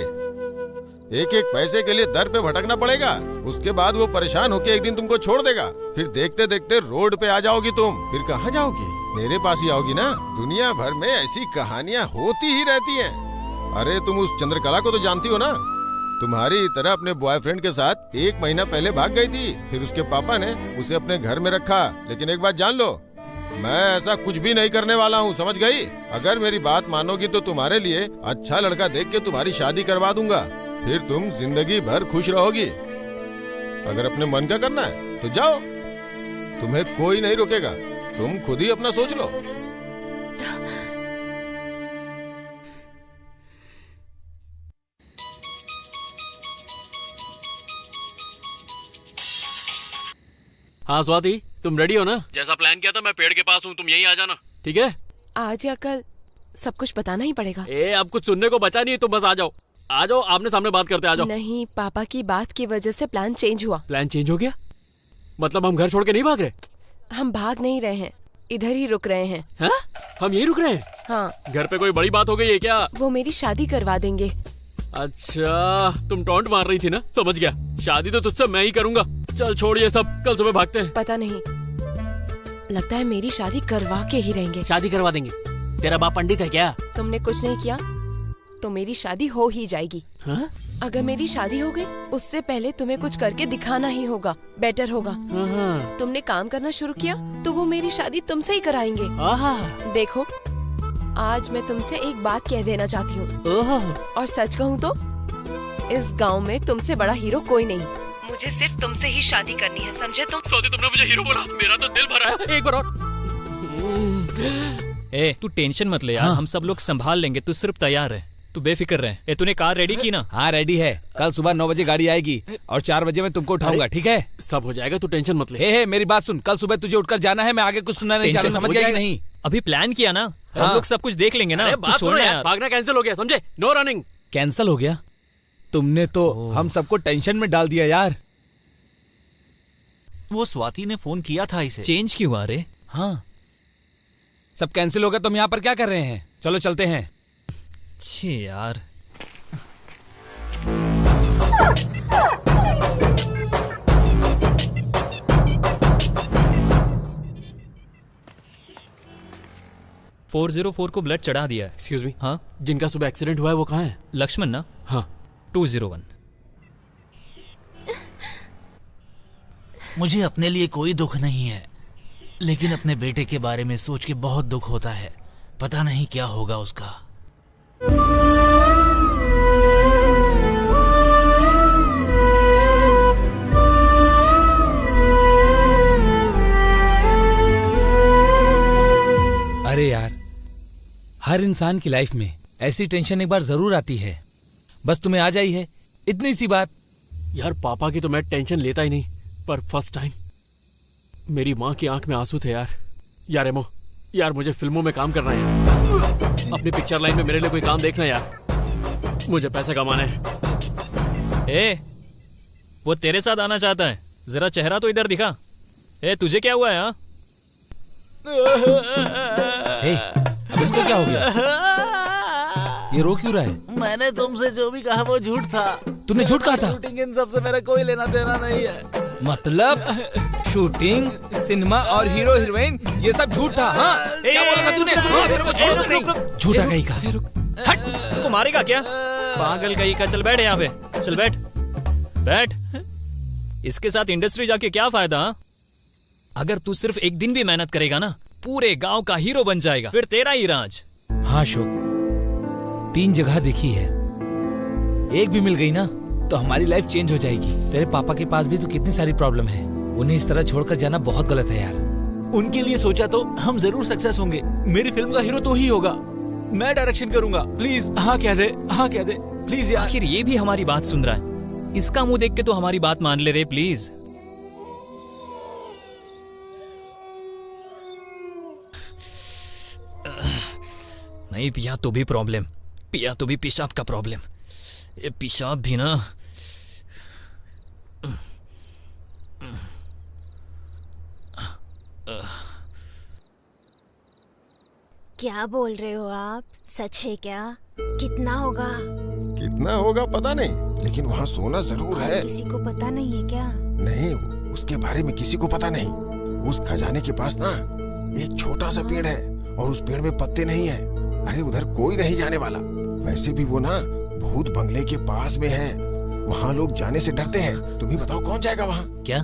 एक एक पैसे के लिए दर पे भटकना पड़ेगा। उसके बाद वो परेशान होके एक दिन तुमको छोड़ देगा। फिर देखते देखते रोड पे आ जाओगी तुम। फिर कहाँ जाओगी? मेरे पास ही आओगी ना। दुनिया भर में ऐसी कहानियाँ होती ही रहती हैं। अरे तुम उस चंद्रकला को तो जानती हो ना? तुम्हारी तरह अपने बॉयफ्रेंड के साथ 1 महीना पहले भाग गई थी। फिर उसके पापा ने उसे अपने घर में रखा। लेकिन एक बात जान लो, मैं ऐसा कुछ भी नहीं करने वाला हूँ, समझ गई? अगर मेरी बात मानोगी तो तुम्हारे लिए अच्छा लड़का देख के तुम्हारी शादी करवा दूंगा। फिर तुम जिंदगी भर खुश रहोगी। अगर अपने मन का करना है तो जाओ, तुम्हें कोई नहीं रोकेगा। तुम खुद ही अपना सोच लो। हाँ स्वाति, तुम रेडी हो ना? जैसा प्लान किया था मैं पेड़ के पास हूँ, तुम यहीं आ जाना, ठीक है? आज या कल सब कुछ बताना ही पड़ेगा। अब कुछ सुनने को बचा नहीं है, तुम बस आ जाओ। आ जाओ, आमने सामने बात करते, आ जाओ। नहीं, पापा की बात की वजह से प्लान चेंज हुआ। प्लान चेंज हो गया? मतलब हम घर छोड़ के नहीं भाग रहे? हम भाग नहीं रहे हैं, इधर ही रुक रहे हैं। हा? हम यही रुक रहे हैं? हाँ। घर पे कोई बड़ी बात हो गई है क्या? वो मेरी शादी करवा देंगे। अच्छा, तुम टॉन्ट मार रही थी ना, समझ गया। शादी तो तुझसे मैं ही करूंगा। चल छोड़ ये सब, कल सुबह भागते हैं। पता नहीं, लगता है मेरी शादी करवा के ही रहेंगे। शादी करवा देंगे? तेरा बाप पंडित है क्या? तुमने कुछ नहीं किया तो मेरी शादी हो ही जाएगी। हाँ? अगर मेरी शादी हो गई उससे पहले तुम्हें कुछ करके दिखाना ही होगा, बेटर होगा। तुमने काम करना शुरू किया तो वो मेरी शादी तुमसे ही कराएंगे। देखो, आज मैं तुमसे एक बात कह देना चाहती हूँ, और सच कहूँ तो इस गांव में तुमसे बड़ा हीरो कोई नहीं। मुझे सिर्फ तुमसे ही शादी करनी है, समझे तुम? स्वाति, तुमने मुझे हीरो बोला, मेरा तो दिल भरा है। एक बार और। तू टेंशन मत ले यार। हाँ। हम सब लोग संभाल लेंगे, तू सिर्फ तैयार है। तू बेफिक्र रहे। ए तूने कार रेडी की ना? हाँ रेडी है। कल सुबह 9 बजे गाड़ी आएगी और 4 बजे मैं तुमको उठाऊंगा, ठीक है? सब हो जाएगा, तू टेंशन मत ले। हे मेरी बात सुन, कल सुबह तुझे उठकर जाना है, मैं आगे कुछ सुनना नहीं चाह रहा, समझ गया कि नहीं? अभी प्लान किया ना, हम लोग सब कुछ देख लेंगे ना। बात सुनो यार, भागना कैंसिल हो गया, समझे? No running. कैंसिल हो गया? तुमने तो हम सबको टेंशन में डाल दिया यार। वो स्वाति ने फोन किया था इसे। चेंज क्यों हुआ रे? हाँ सब कैंसिल हो गया, तुम यहाँ पर क्या कर रहे हैं? चलो चलते हैं। छी यार। $404 को ब्लड चढ़ा दिया है। Excuse me. हाँ जिनका सुबह एक्सीडेंट हुआ है वो कहाँ है? लक्ष्मण ना? हाँ 201। मुझे अपने लिए कोई दुख नहीं है, लेकिन अपने बेटे के बारे में सोच के बहुत दुख होता है। पता नहीं क्या होगा उसका। अरे यार, हर इंसान की लाइफ में ऐसी टेंशन एक बार जरूर आती है, बस तुम्हें आ जाई है, इतनी सी बात। यार पापा की तो मैं टेंशन लेता ही नहीं, पर फर्स्ट टाइम मेरी माँ की आंख में आंसू थे यार। यार एमो, यार मुझे फिल्मों में काम करना है, अपनी पिक्चर लाइन में मेरे लिए कोई काम देखना यार, मुझे पैसे कमाना है। ए, वो तेरे साथ आना चाहता है, जरा चेहरा तो इधर दिखा। ए, तुझे क्या हुआ है? हाँ अब इसको क्या हो गया? ये रो क्यों रहा है? मैंने तुमसे जो भी कहा वो झूठ था। तूने झूठ कहा था? शूटिंग इन सबसे मेरा कोई लेना देना नहीं है। मतलब शूटिंग, सिनेमा और हीरो हीरोइन ये सब झूठ था? हाँ क्या बोला था तूने? झूठा कहीं का। हट, इसको मारेगा क्या? पागल कहीं का। चल बैठ यहाँ पे, चल बैठ बैठ। इसके साथ इंडस्ट्री जाके क्या फायदा? हाँ? अगर तू सिर्फ एक दिन भी मेहनत करेगा ना, पूरे गांव का हीरो बन जाएगा, फिर तेरा ही राज। हाँ अशोक, 3 जगह देखी है, एक भी मिल गई ना तो हमारी लाइफ चेंज हो जाएगी। तेरे पापा के पास भी तो कितनी सारी प्रॉब्लम है, उन्हें इस तरह छोड़कर जाना बहुत गलत है यार। उनके लिए सोचा तो हम जरूर सक्सेस होंगे। मेरी फिल्म का हीरो तो ही होगा, मैं डायरेक्शन करूंगा। प्लीज हाँ कह दे, हाँ कह दे प्लीज यार। आखिर ये भी हमारी बात सुन रहा है, इसका मुंह देख के तो हमारी बात मान ले रे प्लीज। नहीं पिया तो भी प्रॉब्लम, पिया तो भी पेशाब का प्रॉब्लम। ये पेशाब भी ना। क्या बोल रहे हो आप? सच है क्या? कितना होगा? कितना होगा पता नहीं, लेकिन वहाँ सोना जरूर है। किसी को पता नहीं है क्या? नहीं, उसके बारे में किसी को पता नहीं। उस खजाने के पास ना एक छोटा सा पेड़ है और उस पेड़ में पत्ते नहीं है। अरे उधर कोई नहीं जाने वाला। वैसे भी वो ना भूत बंगले के पास में है, वहाँ लोग जाने से डरते हैं। तुम ही बताओ कौन जाएगा वहाँ? क्या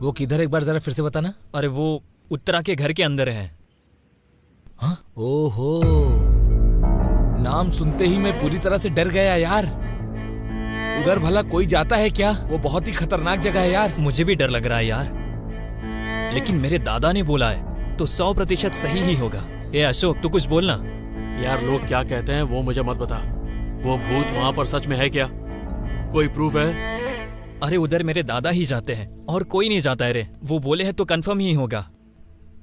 वो किधर, एक बार जरा फिर से बताना। अरे वो उत्तरा के घर के अंदर है। हाँ? ओहो, नाम सुनते ही मैं पूरी तरह से डर गया यार। उधर भला कोई जाता है क्या? वो बहुत ही खतरनाक जगह है यार। मुझे भी डर लग रहा है यार, लेकिन मेरे दादा ने बोला है तो 100% सही ही होगा। ये अशोक तू कुछ बोलना। यार लोग क्या कहते हैं वो मुझे मत बता, वो भूत वहाँ पर सच में है क्या? कोई प्रूफ है? अरे उधर मेरे दादा ही जाते हैं और कोई नहीं जाता है रे। वो बोले हैं तो कंफर्म ही होगा।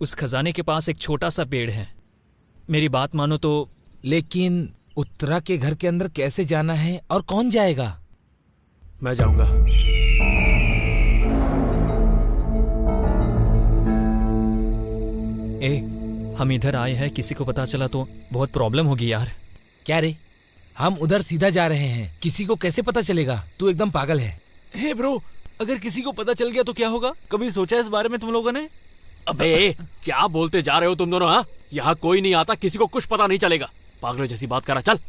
उस खजाने के पास एक छोटा सा पेड़ है, मेरी बात मानो तो। लेकिन उत्तरा के घर के अंदर कैसे जाना है और कौन जाएगा? मैं जाऊंगा। हम इधर आए हैं, किसी को पता चला तो बहुत प्रॉब्लम होगी यार। क्या रे, हम उधर सीधा जा रहे हैं, किसी को कैसे पता चलेगा? तू एकदम पागल है। हे ब्रो, अगर किसी को पता चल गया तो क्या होगा? कभी सोचा इस बारे में तुम लोगों ने? अबे क्या बोलते जा रहे हो तुम दोनों? हाँ, यहाँ कोई नहीं आता, किसी को कुछ पता नहीं चलेगा। पागलों जैसी बात करा। चल।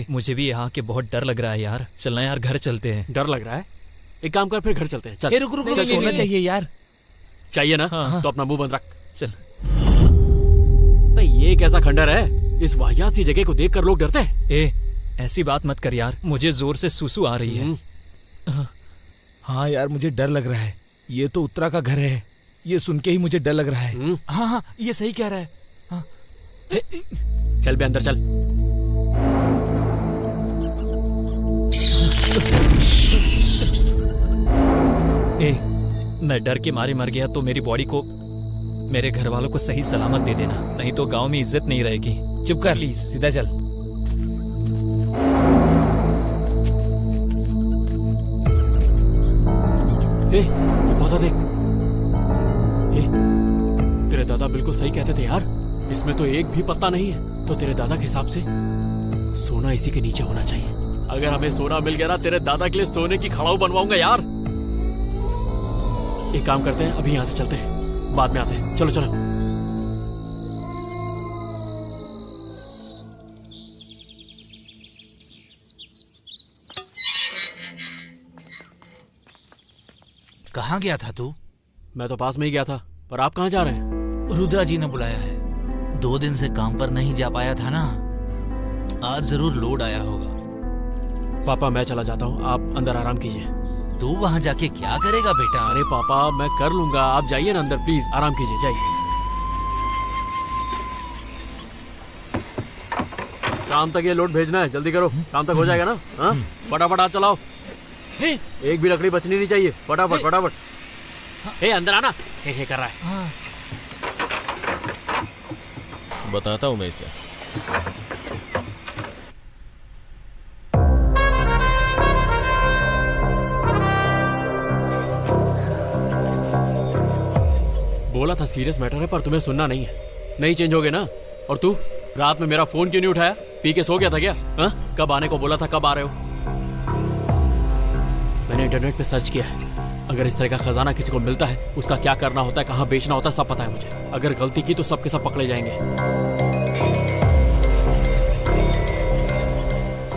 मुझे भी यहाँ के बहुत डर लग रहा है यार। चलना यार, घर चलते हैं। डर लग रहा है? एक काम कर, फिर घर चलते हैं। चल। रुक, सोना चाहिए यार। चाहिए ना? हाँ। तो अपना मुंह बंद रख। चल। ये कैसा खंडर है? इस वाहियात सी जगह को देखकर लोग डरते हैं। ऐसी बात मत कर यार, मुझे जोर से सुसु आ रही है। हाँ यार, मुझे डर लग रहा है। ये तो उत्तरा का घर है, ये सुन के ही मुझे डर लग रहा है। हाँ हाँ, ये सही कह रहा है। हाँ। चल बे अंदर चल। मैं डर के मारे मर गया तो मेरी बॉडी को मेरे घर वालों को सही सलामत दे देना, नहीं तो गांव में इज्जत नहीं रहेगी। चुप कर, प्लीज सीधा चल। ये पौधा देख। तेरे दादा बिल्कुल सही कहते थे यार, इसमें तो एक भी पत्ता नहीं है। तो तेरे दादा के हिसाब से सोना इसी के नीचे होना चाहिए। अगर हमें सोना मिल गया ना, तेरे दादा के लिए सोने की खड़ाऊ बनवाऊंगा यार। एक काम करते हैं, अभी यहाँ से चलते हैं, बाद में आते हैं। चलो चलो। कहाँ गया था तू? मैं तो पास में ही गया था, पर आप कहाँ जा रहे हैं? रुद्रा जी ने बुलाया है। 2 दिन से काम पर नहीं जा पाया था ना, आज जरूर लोड आया होगा। पापा मैं चला जाता हूँ, आप अंदर आराम कीजिए। तू वहाँ जाके क्या करेगा बेटा? अरे पापा मैं कर लूंगा, आप जाइए ना अंदर, प्लीज आराम कीजिए, जाइए। शाम तक ये लोड भेजना है, जल्दी करो, शाम तक हो जाएगा ना? हाँ फटाफट हाथ चलाओ, एक भी लकड़ी बचनी नहीं चाहिए, फटाफट फटाफट। हे अंदर आना, हे कर रहा है। बताता हूँ मैं इसे। बोला था सीरियस मैटर है, पर तुम्हें सुनना नहीं है। नहीं चेंज हो गए ना? और तू रात में मेरा फोन क्यों नहीं उठाया? पी के सो गया था क्या? हा? कब आने को बोला था, कब आ रहे हो? मैंने इंटरनेट पे सर्च किया है, अगर इस तरह का खजाना किसी को मिलता है, उसका क्या करना होता है, कहाँ बेचना होता है, सब पता है मुझे। अगर गलती की तो सब के सब पकड़े जाएंगे।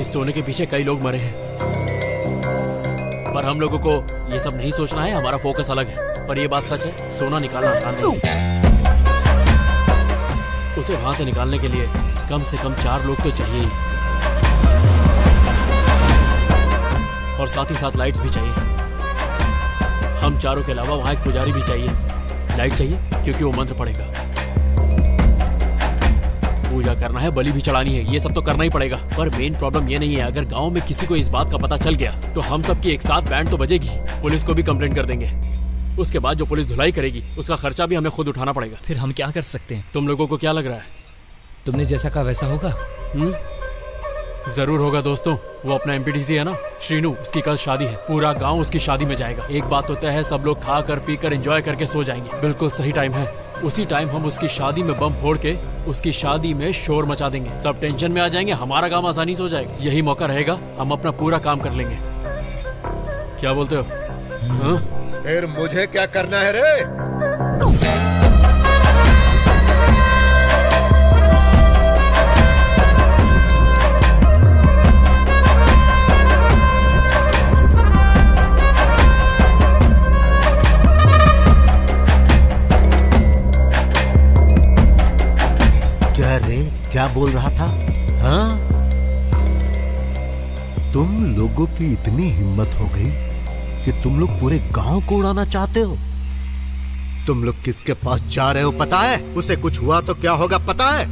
इस सोने के पीछे कई लोग मरे हैं, पर हम लोगों को ये सब नहीं सोचना है, हमारा फोकस अलग है। पर ये बात सच है, सोना निकालना आसान नहीं है। उसे वहां से निकालने के लिए कम से कम 4 लोग तो चाहिए ही, और साथ ही साथ लाइट्स भी चाहिए। हम चारों के अलावा वहां एक पुजारी भी चाहिए। लाइट चाहिए क्योंकि वो मंत्र पड़ेगा, पूजा करना है, बलि भी चढ़ानी है, ये सब तो करना ही पड़ेगा। पर मेन प्रॉब्लम ये नहीं है, अगर गांव में किसी को इस बात का पता चल गया तो हम सब की एक साथ बैंड तो बजेगी, पुलिस को भी कंप्लेंट कर देंगे। उसके बाद जो पुलिस धुलाई करेगी उसका खर्चा भी हमें खुद उठाना पड़ेगा। फिर हम क्या कर सकते हैं? तुम लोगों को क्या लग रहा है? तुमने जैसा कहा वैसा होगा। जरूर होगा दोस्तों। वो अपना एमपीटीसी है ना श्रीनू, उसकी कल शादी है, पूरा गांव उसकी शादी में जाएगा। एक बात तो तय है, सब लोग खा कर पी कर एंजॉय करके सो जाएंगे। बिल्कुल सही टाइम है। उसी टाइम हम उसकी शादी में बम फोड़ के उसकी शादी में शोर मचा देंगे, सब टेंशन में आ जाएंगे, हमारा काम आसानी से हो जाएगा। यही मौका रहेगा, हम अपना पूरा काम कर लेंगे। क्या बोलते हो? फिर मुझे क्या करना है रे? क्या रे, क्या बोल रहा था? हाँ, तुम लोगों की इतनी हिम्मत हो गई कि तुम लोग पूरे गांव को उड़ाना चाहते हो? तुम लोग किसके पास जा रहे हो पता है? उसे कुछ हुआ तो क्या होगा पता है?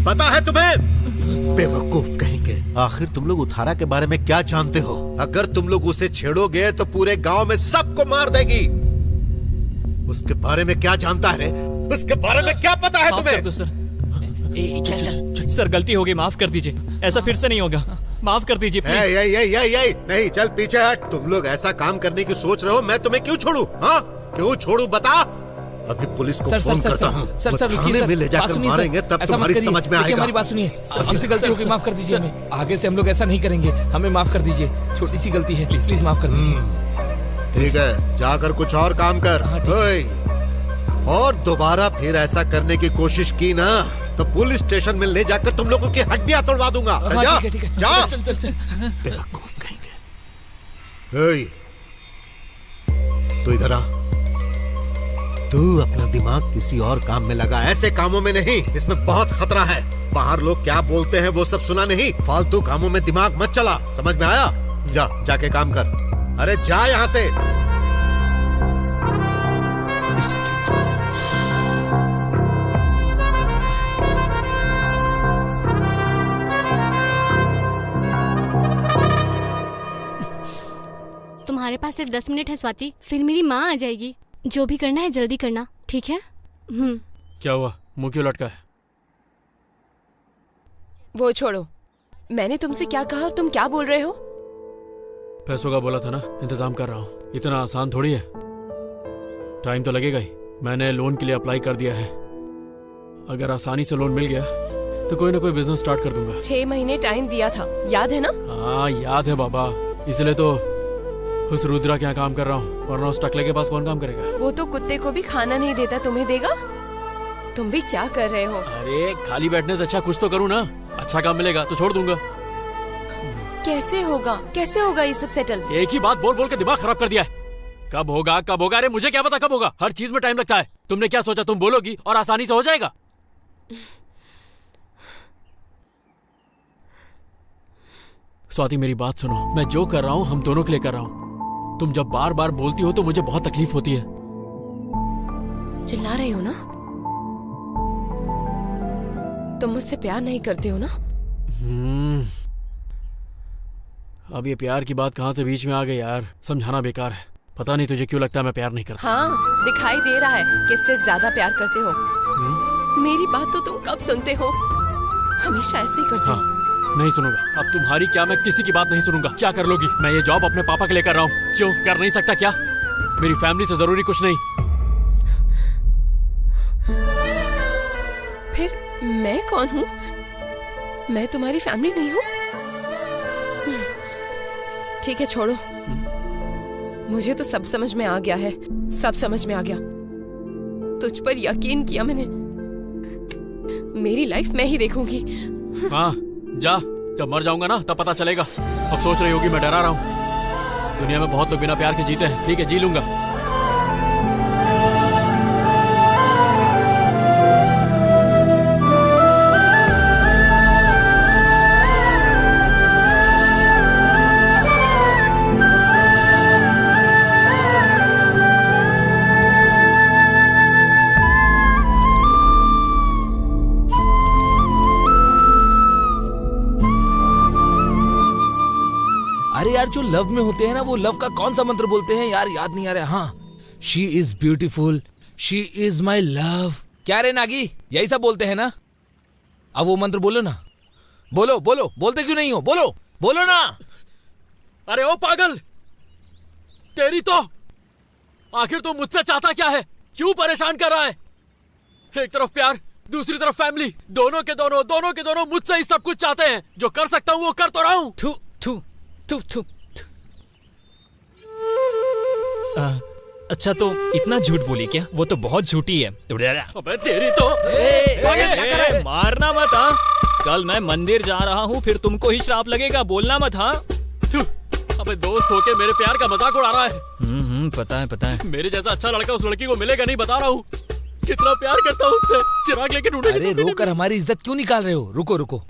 पता है तुम्हें? बेवकूफ कहेंगे। आखिर तुम लोग उथारा के बारे में क्या जानते हो? अगर तुम लोग उसे छेड़ोगे तो पूरे गांव में सबको मार देगी। उसके बारे में क्या जानता है रे? उसके बारे में क्या पता है तुम्हें? तो सर, सर गलती हो गई, माफ कर दीजिए, ऐसा फिर से नहीं होगा, माफ कर दीजिए प्लीज। यही नहीं, चल पीछे हट। तुम लोग ऐसा काम करने की सोच रहे हो, मैं तुम्हें क्यों छोड़ू? हाँ क्यों छोड़ू बता? अभी पुलिस को फोन करता हूँ, थाने में ले जाकर मारेंगे, तब तुम्हारी समझ में आएगा। हमारी बात सुनिए, हमसे गलती हो गई, माफ कर दीजिए हमें। आगे से हम लोग ऐसा नहीं करेंगे, हमें माफ कर दीजिए, छोटी सी गलती है, प्लीज माफ कर दीजिए। ठीक है, जाकर कुछ और काम कर। और दोबारा फिर ऐसा करने की कोशिश की ना तो पुलिस स्टेशन में ले जाकर तुम लोगों की हड्डियां तोड़वा दूंगा। ठीक है, जा। चल। बेवकूफ कहेंगे। तो इधर आ। तू अपना दिमाग किसी और काम में लगा, ऐसे कामों में नहीं, इसमें बहुत खतरा है। बाहर लोग क्या बोलते हैं वो सब सुना नहीं, फालतू कामों में दिमाग मत चला, समझ में आया? जाके काम कर। अरे जा यहाँ से। इसकी हमारे पास सिर्फ 10 मिनट है स्वाति, फिर मेरी माँ आ जाएगी। जो भी करना है जल्दी करना, ठीक है? क्या हुआ, मुंह क्यों लटका है? वो छोड़ो, मैंने तुमसे क्या कहा और तुम क्या बोल रहे हो? पैसों का बोला था ना, इंतजाम कर रहा हूँ। इतना आसान थोड़ी है, टाइम तो लगेगा ही। मैंने लोन के लिए अप्लाई कर दिया है। अगर आसानी से लोन मिल गया तो कोई ना कोई बिजनेस स्टार्ट कर दूंगा। 6 महीने टाइम दिया था, याद है ना? हाँ याद है बाबा, इसलिए तो उस रुद्रा के यहाँ काम कर रहा हूँ, वरना उस टकले के पास कौन काम करेगा? वो तो कुत्ते को भी खाना नहीं देता, तुम्हें देगा? तुम भी क्या कर रहे हो? अरे खाली बैठने से अच्छा कुछ तो करूँ ना। अच्छा काम मिलेगा तो छोड़ दूंगा। कैसे होगा, कैसे होगा ये सब सेटल? एक ही बात बोल बोल के दिमाग खराब कर दिया है। कब होगा कब होगा? अरे मुझे क्या पता कब होगा? हर चीज में टाइम लगता है। तुमने क्या सोचा तुम बोलोगी और आसानी से हो जाएगा? स्वाति मेरी बात सुनो, मैं जो कर रहा हूँ हम दोनों के लिए कर रहा हूँ। तुम जब बार बार बोलती हो तो मुझे बहुत तकलीफ होती है। चिल्ला रहे हो ना? तुम मुझसे प्यार नहीं करते हो ना? अब ये प्यार की बात कहाँ से बीच में आ गई यार? समझाना बेकार है। पता नहीं तुझे क्यों लगता है मैं प्यार नहीं करता। हाँ, दिखाई दे रहा है किससे ज्यादा प्यार करते हो। मेरी बात तो तुम कब सुनते हो? हमेशा ऐसे ही करते हो। नहीं सुनूंगा। अब तुम्हारी क्या, मैं किसी की बात नहीं सुनूंगा। क्या कर लोगी? मैं ये जॉब अपने पापा के लिए कर रहा हूँ। क्यों कर नहीं सकता क्या? मेरी फैमिली से जरूरी कुछ नहीं। फिर मैं कौन हूँ? मैं तुम्हारी फैमिली नहीं हूँ? ठीक है छोड़ो, मुझे तो सब समझ में आ गया है, सब समझ में आ गया। तुझ पर यकीन किया मैंने। मेरी लाइफ मैं ही देखूंगी। हाँ जा, जब मर जाऊंगा ना तब पता चलेगा। अब सोच रही होगी मैं डरा रहा हूँ। दुनिया में बहुत लोग बिना प्यार के जीते हैं। ठीक है, जी लूंगा। अरे यार, जो लव में होते हैं ना, वो लव का कौन सा मंत्र बोलते हैं यार? याद नहीं आ रहा। हाँ, she is beautiful, she is my love. क्या रे नागी, यही सब बोलते हैं ना? अब वो मंत्र बोलो ना। बोलो बोलो, बोलते क्यों नहीं हो? बोलो बोलो ना। अरे ओ पागल, तेरी तो आखिर तो मुझसे चाहता क्या है? क्यों परेशान कर रहा है? एक तरफ प्यार, दूसरी तरफ फैमिली, दोनों के दोनों मुझसे ही सब कुछ चाहते हैं। जो कर सकता हूँ वो कर तो रहा हूँ। थू थू थू थू। अच्छा तो इतना झूठ बोली क्या? वो तो बहुत झूठी है। अबे तेरी तो मारना मत। हाँ, कल मैं मंदिर जा रहा हूँ, फिर तुमको ही श्राप लगेगा। बोलना मत। हाँ, अबे दोस्त होके मेरे प्यार का मजाक उड़ा रहा है। पता है। मेरे जैसा अच्छा लड़का उस लड़की को मिलेगा नहीं, बता रहा हूँ। कितना प्यार करता हूँ उससे। चिराग लेके ढूंढे। अरे रोकर हमारी इज्जत क्यों निकाल रहे हो? रुको रुको,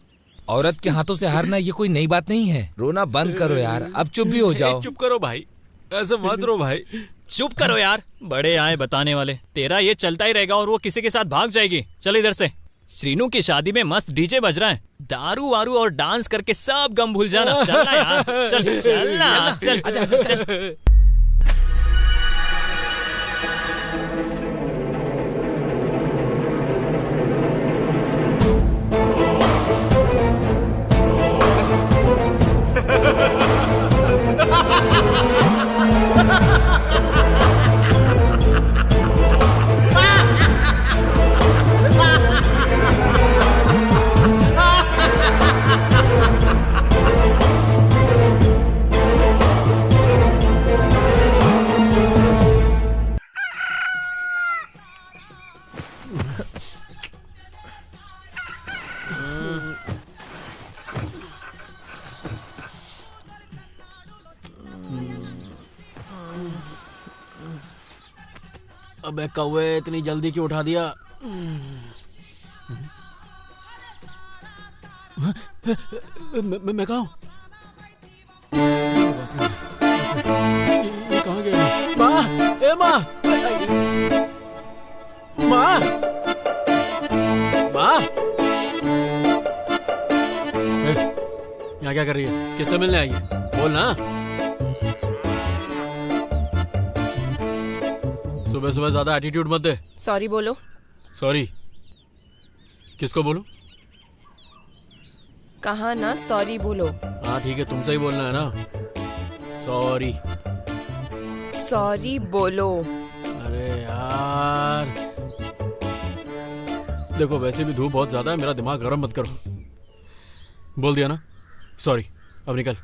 औरत के हाथों से हारना ये कोई नई बात नहीं है। रोना बंद करो यार, अब चुप भी हो जाओ। चुप करो भाई, ऐसे मत रो भाई। चुप करो यार, बड़े आए बताने वाले। तेरा ये चलता ही रहेगा और वो किसी के साथ भाग जाएगी। चल इधर से। श्रीनू की शादी में मस्त डीजे बज रहा है। दारू वारू और डांस करके सब गम भूल जाना। चलना यार, चल चलना, चल। अबे कौवे, इतनी जल्दी क्यों उठा दिया? मैं कहाँ हूँ? ये कहाँ गया? माँ, ए माँ, माँ, माँ, यहाँ क्या कर रही है? किससे मिलने आई है? बोल ना। सुबह सुबह ज्यादा एटीट्यूड मत दे। सॉरी बोलो। सॉरी किसको बोलूं? कहा ना सॉरी बोलो। हाँ ठीक है, तुमसे ही बोलना है ना। सॉरी। सॉरी बोलो। अरे यार देखो, वैसे भी धूप बहुत ज्यादा है, मेरा दिमाग गर्म मत करो। बोल दिया ना सॉरी, अब निकल।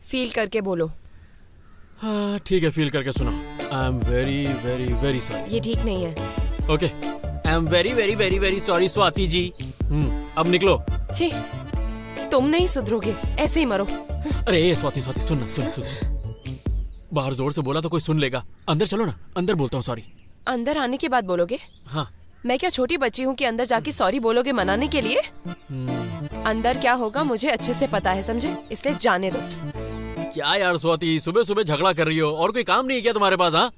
फील करके बोलो। हाँ ठीक है, फील करके सुनो। I am very very very sorry. ये ठीक नहीं है। Okay, I am very very very very sorry Swati ji. अब निकलो। छी, तुम नहीं सुधरोगे, ऐसे ही मरो। अरे स्वाति स्वाति सुन सुन। बाहर जोर से बोला तो कोई सुन लेगा, अंदर चलो ना, अंदर बोलता हूँ सॉरी। अंदर आने के बाद बोलोगे? हाँ। मैं क्या छोटी बच्ची हूँ कि अंदर जाके सॉरी बोलोगे मनाने के लिए? अंदर क्या होगा मुझे अच्छे से पता है, समझे? इसलिए जाने दो। क्या यार स्वाति, सुबह सुबह झगड़ा कर रही हो, और कोई काम नहीं है क्या तुम्हारे पास? हाँ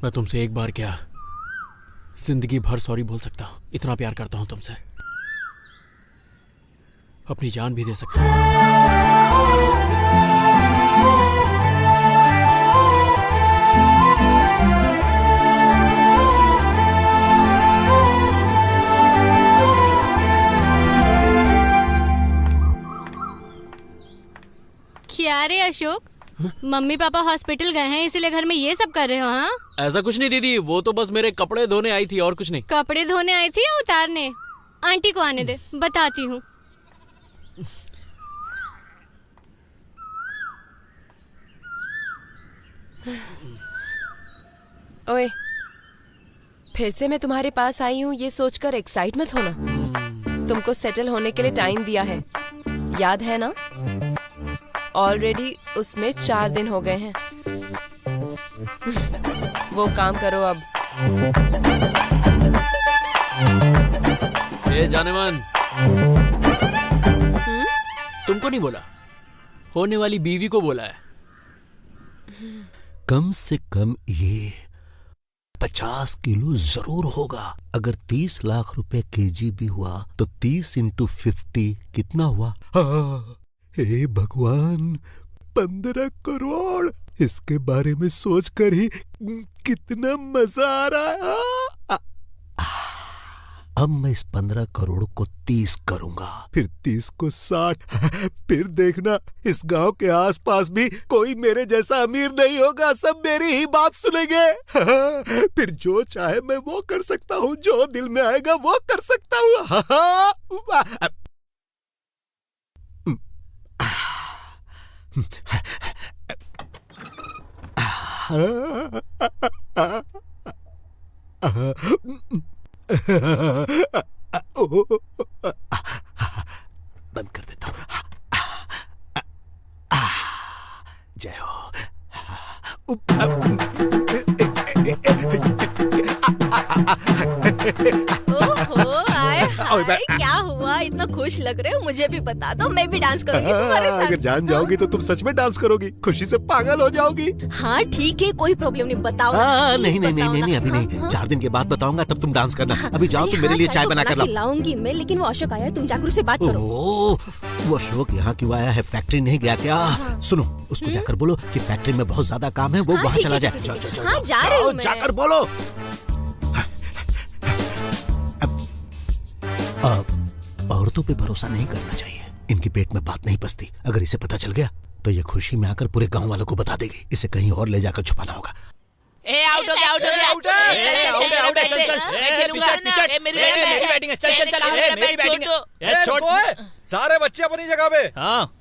मैं तुमसे एक बार क्या जिंदगी भर सॉरी बोल सकता हूँ। इतना प्यार करता हूँ तुमसे, अपनी जान भी दे सकता हूँ। क्या रे अशोक, मम्मी पापा हॉस्पिटल गए हैं इसीलिए घर में ये सब कर रहे हो? हाँ ऐसा कुछ नहीं दीदी, वो तो बस मेरे कपड़े धोने आई थी और कुछ नहीं। कपड़े धोने आई थी या उतारने? आंटी को आने दे, बताती हूँ। ओए, फिर से मैं तुम्हारे पास आई हूँ ये सोचकर एक्साइट मत होना। तुमको सेटल होने के लिए टाइम दिया है, याद है ना? ऑलरेडी उसमें 4 दिन हो गए हैं। वो काम करो अब। ये जानेमान, तुमको नहीं बोला, होने वाली बीवी को बोला है। कम से कम ये 50 किलो जरूर होगा। अगर 30 लाख रुपए केजी भी हुआ तो 30 × 50 कितना हुआ? हे भगवान, 15 करोड़! इसके बारे में सोचकर ही कितना मजा आ रहा है। अब मैं इस 15 करोड़ को 30 करूंगा, फिर 30 को 60, फिर देखना इस गांव के आसपास भी कोई मेरे जैसा अमीर नहीं होगा, सब मेरी ही बात सुनेंगे। फिर जो चाहे मैं वो कर सकता हूँ, जो दिल में आएगा वो कर सकता हूँ। बंद कर देता हूँ। जय हो। ओहो, हाय, क्या हुआ? इतना खुश लग रहे हो, मुझे भी बता दो, मैं भी डांस करूंगी तुम्हारे साथ। अगर जान जाओगी तो तुम सच में डांस करोगी, खुशी से पागल हो जाओगी। हाँ ठीक है, कोई प्रॉब्लम नहीं, बताओ ना। नहीं, अभी नहीं, 4 दिन के बाद बताऊंगा, तब तुम डांस करना। अभी जाओ, तुम मेरे लिए चाय बना कर लाओ। लाऊंगी मैं, लेकिन वो अशोक आया, तुम जाकर उससे बात करो। वो अशोक यहाँ क्यों आया है? फैक्ट्री नहीं गया क्या? सुनो, उसको जाकर बोलो कि फैक्ट्री में बहुत ज्यादा काम है, वो वहाँ चला जाए। जाओ, जाकर बोलो। औरतों पे भरोसा नहीं करना चाहिए, इनके पेट में बात नहीं पचती। अगर इसे पता चल गया तो ये खुशी में आकर पूरे गांव वालों को बता देगी। इसे कहीं और ले जाकर छुपाना होगा। आउट हो गया, सारे बच्चे अपनी जगह पे। हाँ,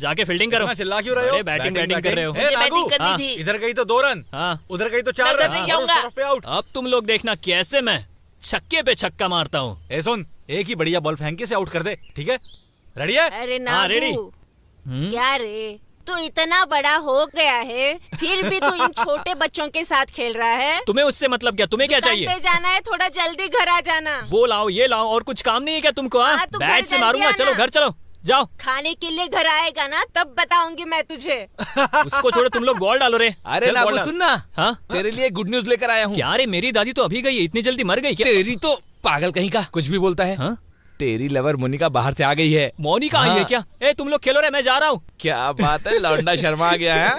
जाके फील्डिंग करो। चिल्ला क्यों रहे हो? बैटिंग कर रहे हो। लागू, इधर गई तो 2 रन, उधर गई तो 4 रन। अब तुम लोग देखना कैसे मैं छक्के पे छक्का मारता हूँ। सुन, एक ही बढ़िया बॉल फेंक के से आउट कर दे, ठीक है? रेडी है? अरे ना, रेडी। क्या रे, तू इतना बड़ा हो गया है, फिर भी तू इन छोटे बच्चों के साथ खेल रहा है? तुम्हें उससे मतलब क्या? तुम्हें क्या चाहिए? पे जाना है, थोड़ा जल्दी घर आ जाना। वो लाओ, ये लाओ, और कुछ काम नहीं है क्या तुमको? बैट से मारूंगा, चलो घर चलो। जाओ। खाने के लिए घर आएगा ना तब बताऊंगी मैं तुझे। उसको छोड़ो, तुम लोग बॉल डालो रे। अरे नागू सुनना, हाँ तेरे लिए गुड न्यूज लेकर आया हूँ। क्या रे, मेरी दादी तो अभी गई है, इतनी जल्दी मर गई क्या? तेरी तो पागल कहीं का कुछ भी बोलता है। हाँ? तेरी लवर मोनिका बाहर से आ गई है। मोनिका आई है क्या? ए तुम लोग खेलो रे, मैं जा रहा हूँ। क्या बात है, लौंडा शर्मा गया है।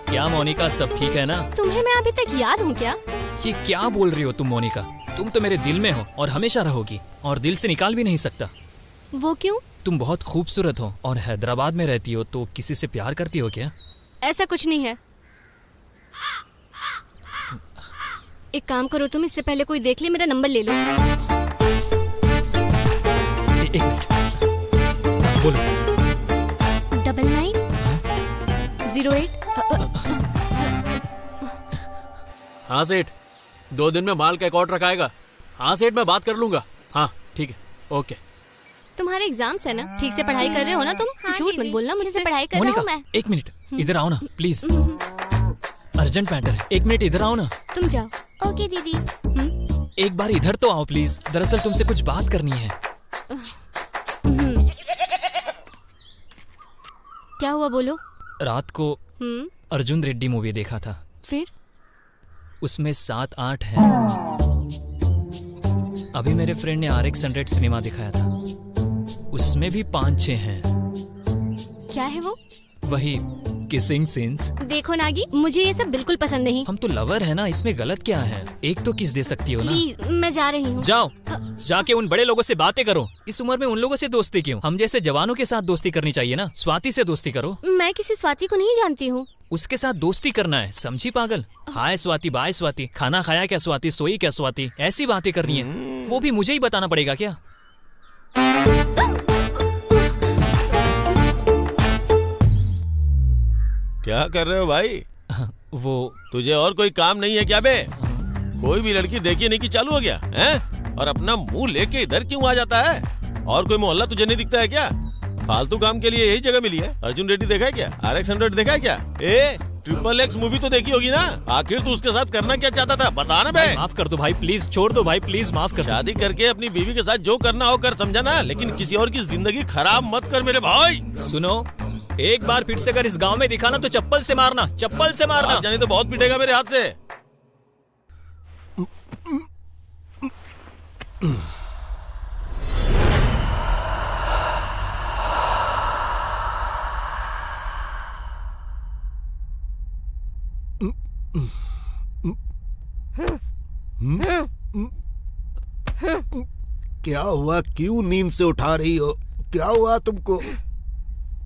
क्या मोनिका, सब ठीक है ना? तुम्हें मैं अभी तक याद हूँ क्या? ये क्या बोल रही हो तुम मोनिका? तुम तो मेरे दिल में हो और हमेशा रहोगी, और दिल से निकाल भी नहीं सकता। वो क्यों? तुम बहुत खूबसूरत हो और हैदराबाद में रहती हो, तो किसी से प्यार करती हो क्या? ऐसा कुछ नहीं है। एक काम करो तुम, इससे पहले कोई देख ले मेरा नंबर ले लो। एक मिनट, बोलो। 9908। हाँ सेठ, 2 दिन में माल का एक ऑर्डर रखाएगा। हाँ सेठ, मैं बात कर लूंगा। हाँ ठीक है, ओके। तुम्हारे एग्जाम्स है ना, ठीक से पढ़ाई कर रहे हो ना तुम? झूठ मत बोलना, मुझसे पढ़ाई कर रहा हूँ मैं। एक मिनट इधर आओ ना प्लीज, अर्जेंट मैटर है। एक मिनट इधर आओ ना। तुम जाओ। ओके दीदी। एक बार इधर तो आओ प्लीज, दरअसल तुमसे कुछ बात करनी है। क्या हुआ, बोलो। रात को अर्जुन रेड्डी मूवी देखा था। फिर? उसमें 7-8 हैं। अभी मेरे फ्रेंड ने RX100 सिनेमा दिखाया था, उसमें भी 5-6 हैं। क्या है वो? वही किसिंग सीन्स। देखो नागी, मुझे ये सब बिल्कुल पसंद नहीं। हम तो लवर है ना, इसमें गलत क्या है? एक तो किस दे सकती हो ना। प्लीज, मैं जा रही हूँ। जाओ, जाके उन बड़े लोगों से बातें करो। इस उम्र में उन लोगों से दोस्ती क्यों? हम जैसे जवानों के साथ दोस्ती करनी चाहिए ना। स्वाति से दोस्ती करो। मैं किसी स्वाति को नहीं जानती हूँ। उसके साथ दोस्ती करना है, समझी पागल? हाय स्वाति, बाय स्वाति, खाना खाया क्या स्वाति, सोई क्या स्वाति, ऐसी बातें करनी है। वो भी मुझे ही बताना पड़ेगा क्या? क्या कर रहे हो भाई? वो तुझे और कोई काम नहीं है क्या बे? कोई भी लड़की देखी नहीं कि चालू हो गया हैं? और अपना मुंह लेके इधर क्यों आ जाता है? और कोई मोहल्ला तुझे नहीं दिखता है क्या? फालतू काम के लिए यही जगह मिली है। अर्जुन रेड्डी देखा है क्या? RX100 देखा है क्या? XXX मूवी तो देखी होगी ना? आखिर तू उसके साथ करना क्या चाहता था, बता ना बे। माफ कर दो भाई, प्लीज छोड़ दो भाई, प्लीज माफ कर। शादी करके अपनी बीवी के साथ जो करना हो कर, समझा ना? लेकिन किसी और की जिंदगी खराब मत कर मेरे भाई। सुनो, एक बार फिर से अगर इस गांव में दिखाना तो चप्पल से मारना, चप्पल से मारना। जाने तो बहुत पिटेगा मेरे हाथ से। क्या हुआ? क्यों नींद से उठा रही हो? क्या हुआ तुमको?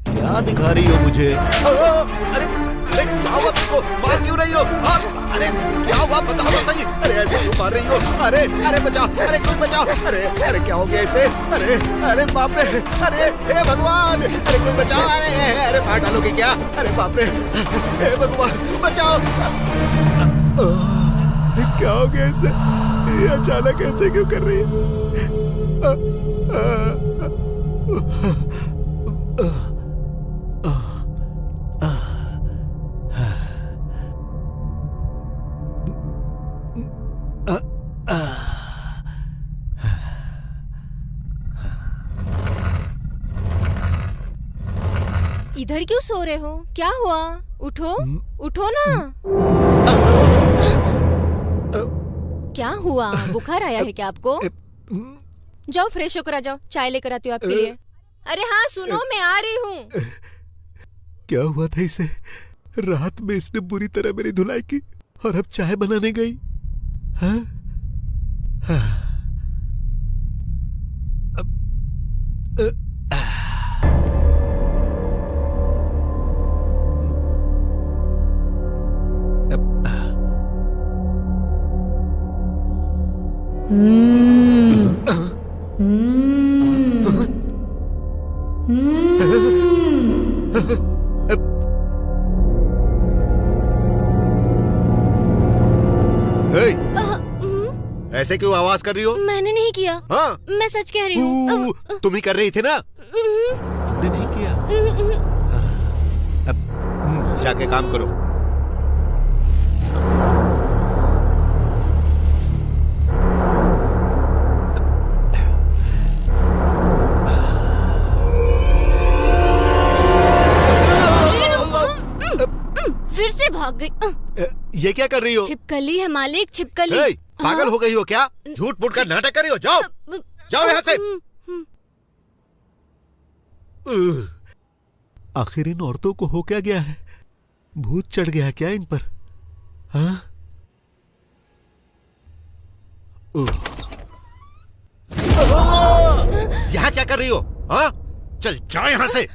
क्या दिखा रही हो मुझे? अरे अरे क्या हुआ तुमको? मार क्यों रही हो? अरे क्या हुआ बताओ तो सही। अरे ऐसे क्यों मार रही हो? अरे अरे बचाओ, अरे कोई बचाओ। अरे अरे क्या हो गया इसे? अरे अरे बाप रे, अरे हे भगवान, अरे कोई बचाओ। अरे अरे मार डालोगे क्या? अरे बाप रे, हे भगवान बचाओ। क्या हो गया इसे? ये अचानक ऐसे क्यों कर रही है? इधर क्यों सो रहे हो? क्या हुआ? उठो, उठो ना। क्या हुआ? बुखार आया है क्या आपको? जाओ फ्रेश होकर आ जाओ, चाय लेकर आती हूँ आपके लिए। अरे हाँ सुनो, मैं आ रही हूँ। क्या हुआ था इसे? रात में इसने बुरी तरह मेरी धुलाई की और अब चाय बनाने गई। हाँ? हाँ। ऐसे क्यों आवाज कर रही हो? मैंने नहीं किया। हाँ? मैं सच कह रही हूँ। तुम ही कर रही थी ना? तुमने नहीं किया? जाके काम करो। फिर से भाग गई। ये क्या कर रही हो? छिपकली है मालिक, छिपकली। पागल हो गई हो क्या? झूठ मूठ का नाटक कर रही हो? जाओ जाओ यहाँ से। आखिर इन औरतों को हो क्या गया है? भूत चढ़ गया है क्या इन पर? हाँ? यहाँ क्या कर रही हो? हाँ? चल जाओ यहाँ से।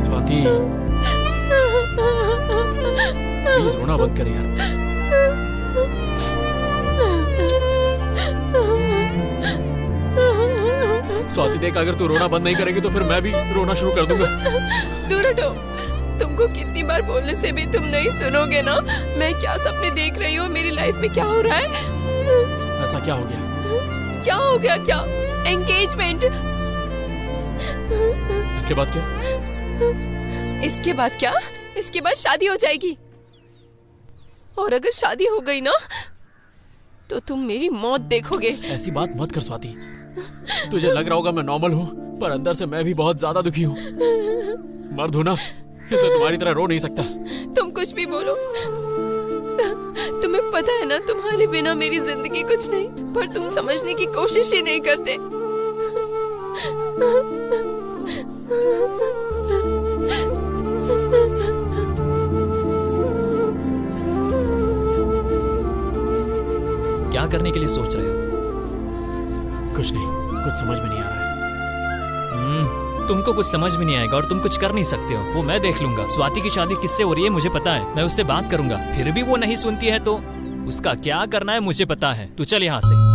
स्वाति, प्लीज रोना बंद कर यार। स्वाति देख, अगर तू रोना बंद नहीं करेगी तो फिर मैं भी रोना शुरू कर दूंगा। दूर हटो। तुमको कितनी बार बोलने से भी तुम नहीं सुनोगे ना। मैं क्या सपने देख रही हूँ, मेरी लाइफ में क्या हो रहा है? ऐसा क्या हो गया? क्या हो गया? क्या एंगेजमेंट? इसके बाद क्या? इसके बाद क्या? इसके बाद शादी हो जाएगी। और अगर शादी हो गई ना तो तुम मेरी मौत देखोगे। ऐसी बात मत कर स्वाति। तुझे लग रहा होगा मैं नॉर्मल हूँ, पर अंदर से मैं भी बहुत ज्यादा दुखी हूँ। मर्द हूँ ना, इसलिए तुम्हारी तरह रो नहीं सकता। तुम कुछ भी बोलो, तुम्हें पता है ना तुम्हारे बिना मेरी जिंदगी कुछ नहीं, पर तुम समझने की कोशिश ही नहीं करते। क्या करने के लिए सोच रहे हो? कुछ नहीं, कुछ समझ में नहीं आ रहा है। तुमको कुछ समझ में नहीं आएगा और तुम कुछ कर नहीं सकते हो, वो मैं देख लूंगा। स्वाति की शादी किससे हो रही है मुझे पता है, मैं उससे बात करूंगा। फिर भी वो नहीं सुनती है तो उसका क्या करना है मुझे पता है। तू चल यहाँ से।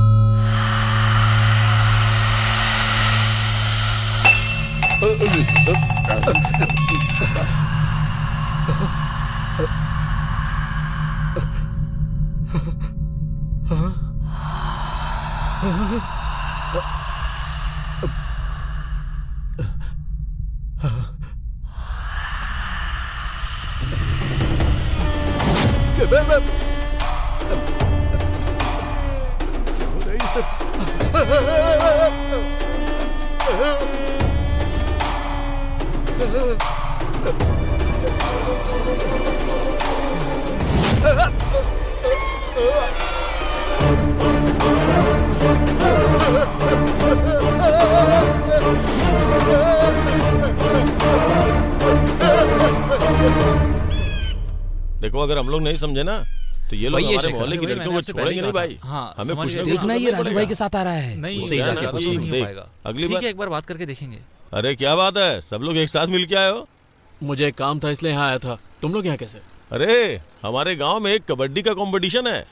देखो, अगर हम लोग नहीं समझे ना तो ये लोग वही है हमारे शेखर। मोहल्ले की लड़कियों को छोड़ेंगे नहीं भाई। हाँ, हमें समझ कुछ गया। ना देखना कुछ ये करना राजू भाई पड़ेगा। के साथ आ रहा है। नहीं, उससे जाके जाके कुछ पूछ, नहीं हो देख, पाएगा। अगली ठीक बार। है, एक बार बात करके देखेंगे। अरे क्या बात है, सब लोग एक साथ मिल के आए हो? मुझे एक काम था इसलिए यहाँ आया था। तुम लोग यहाँ कैसे? अरे हमारे गांव में एक कबड्डी का कंपटीशन है।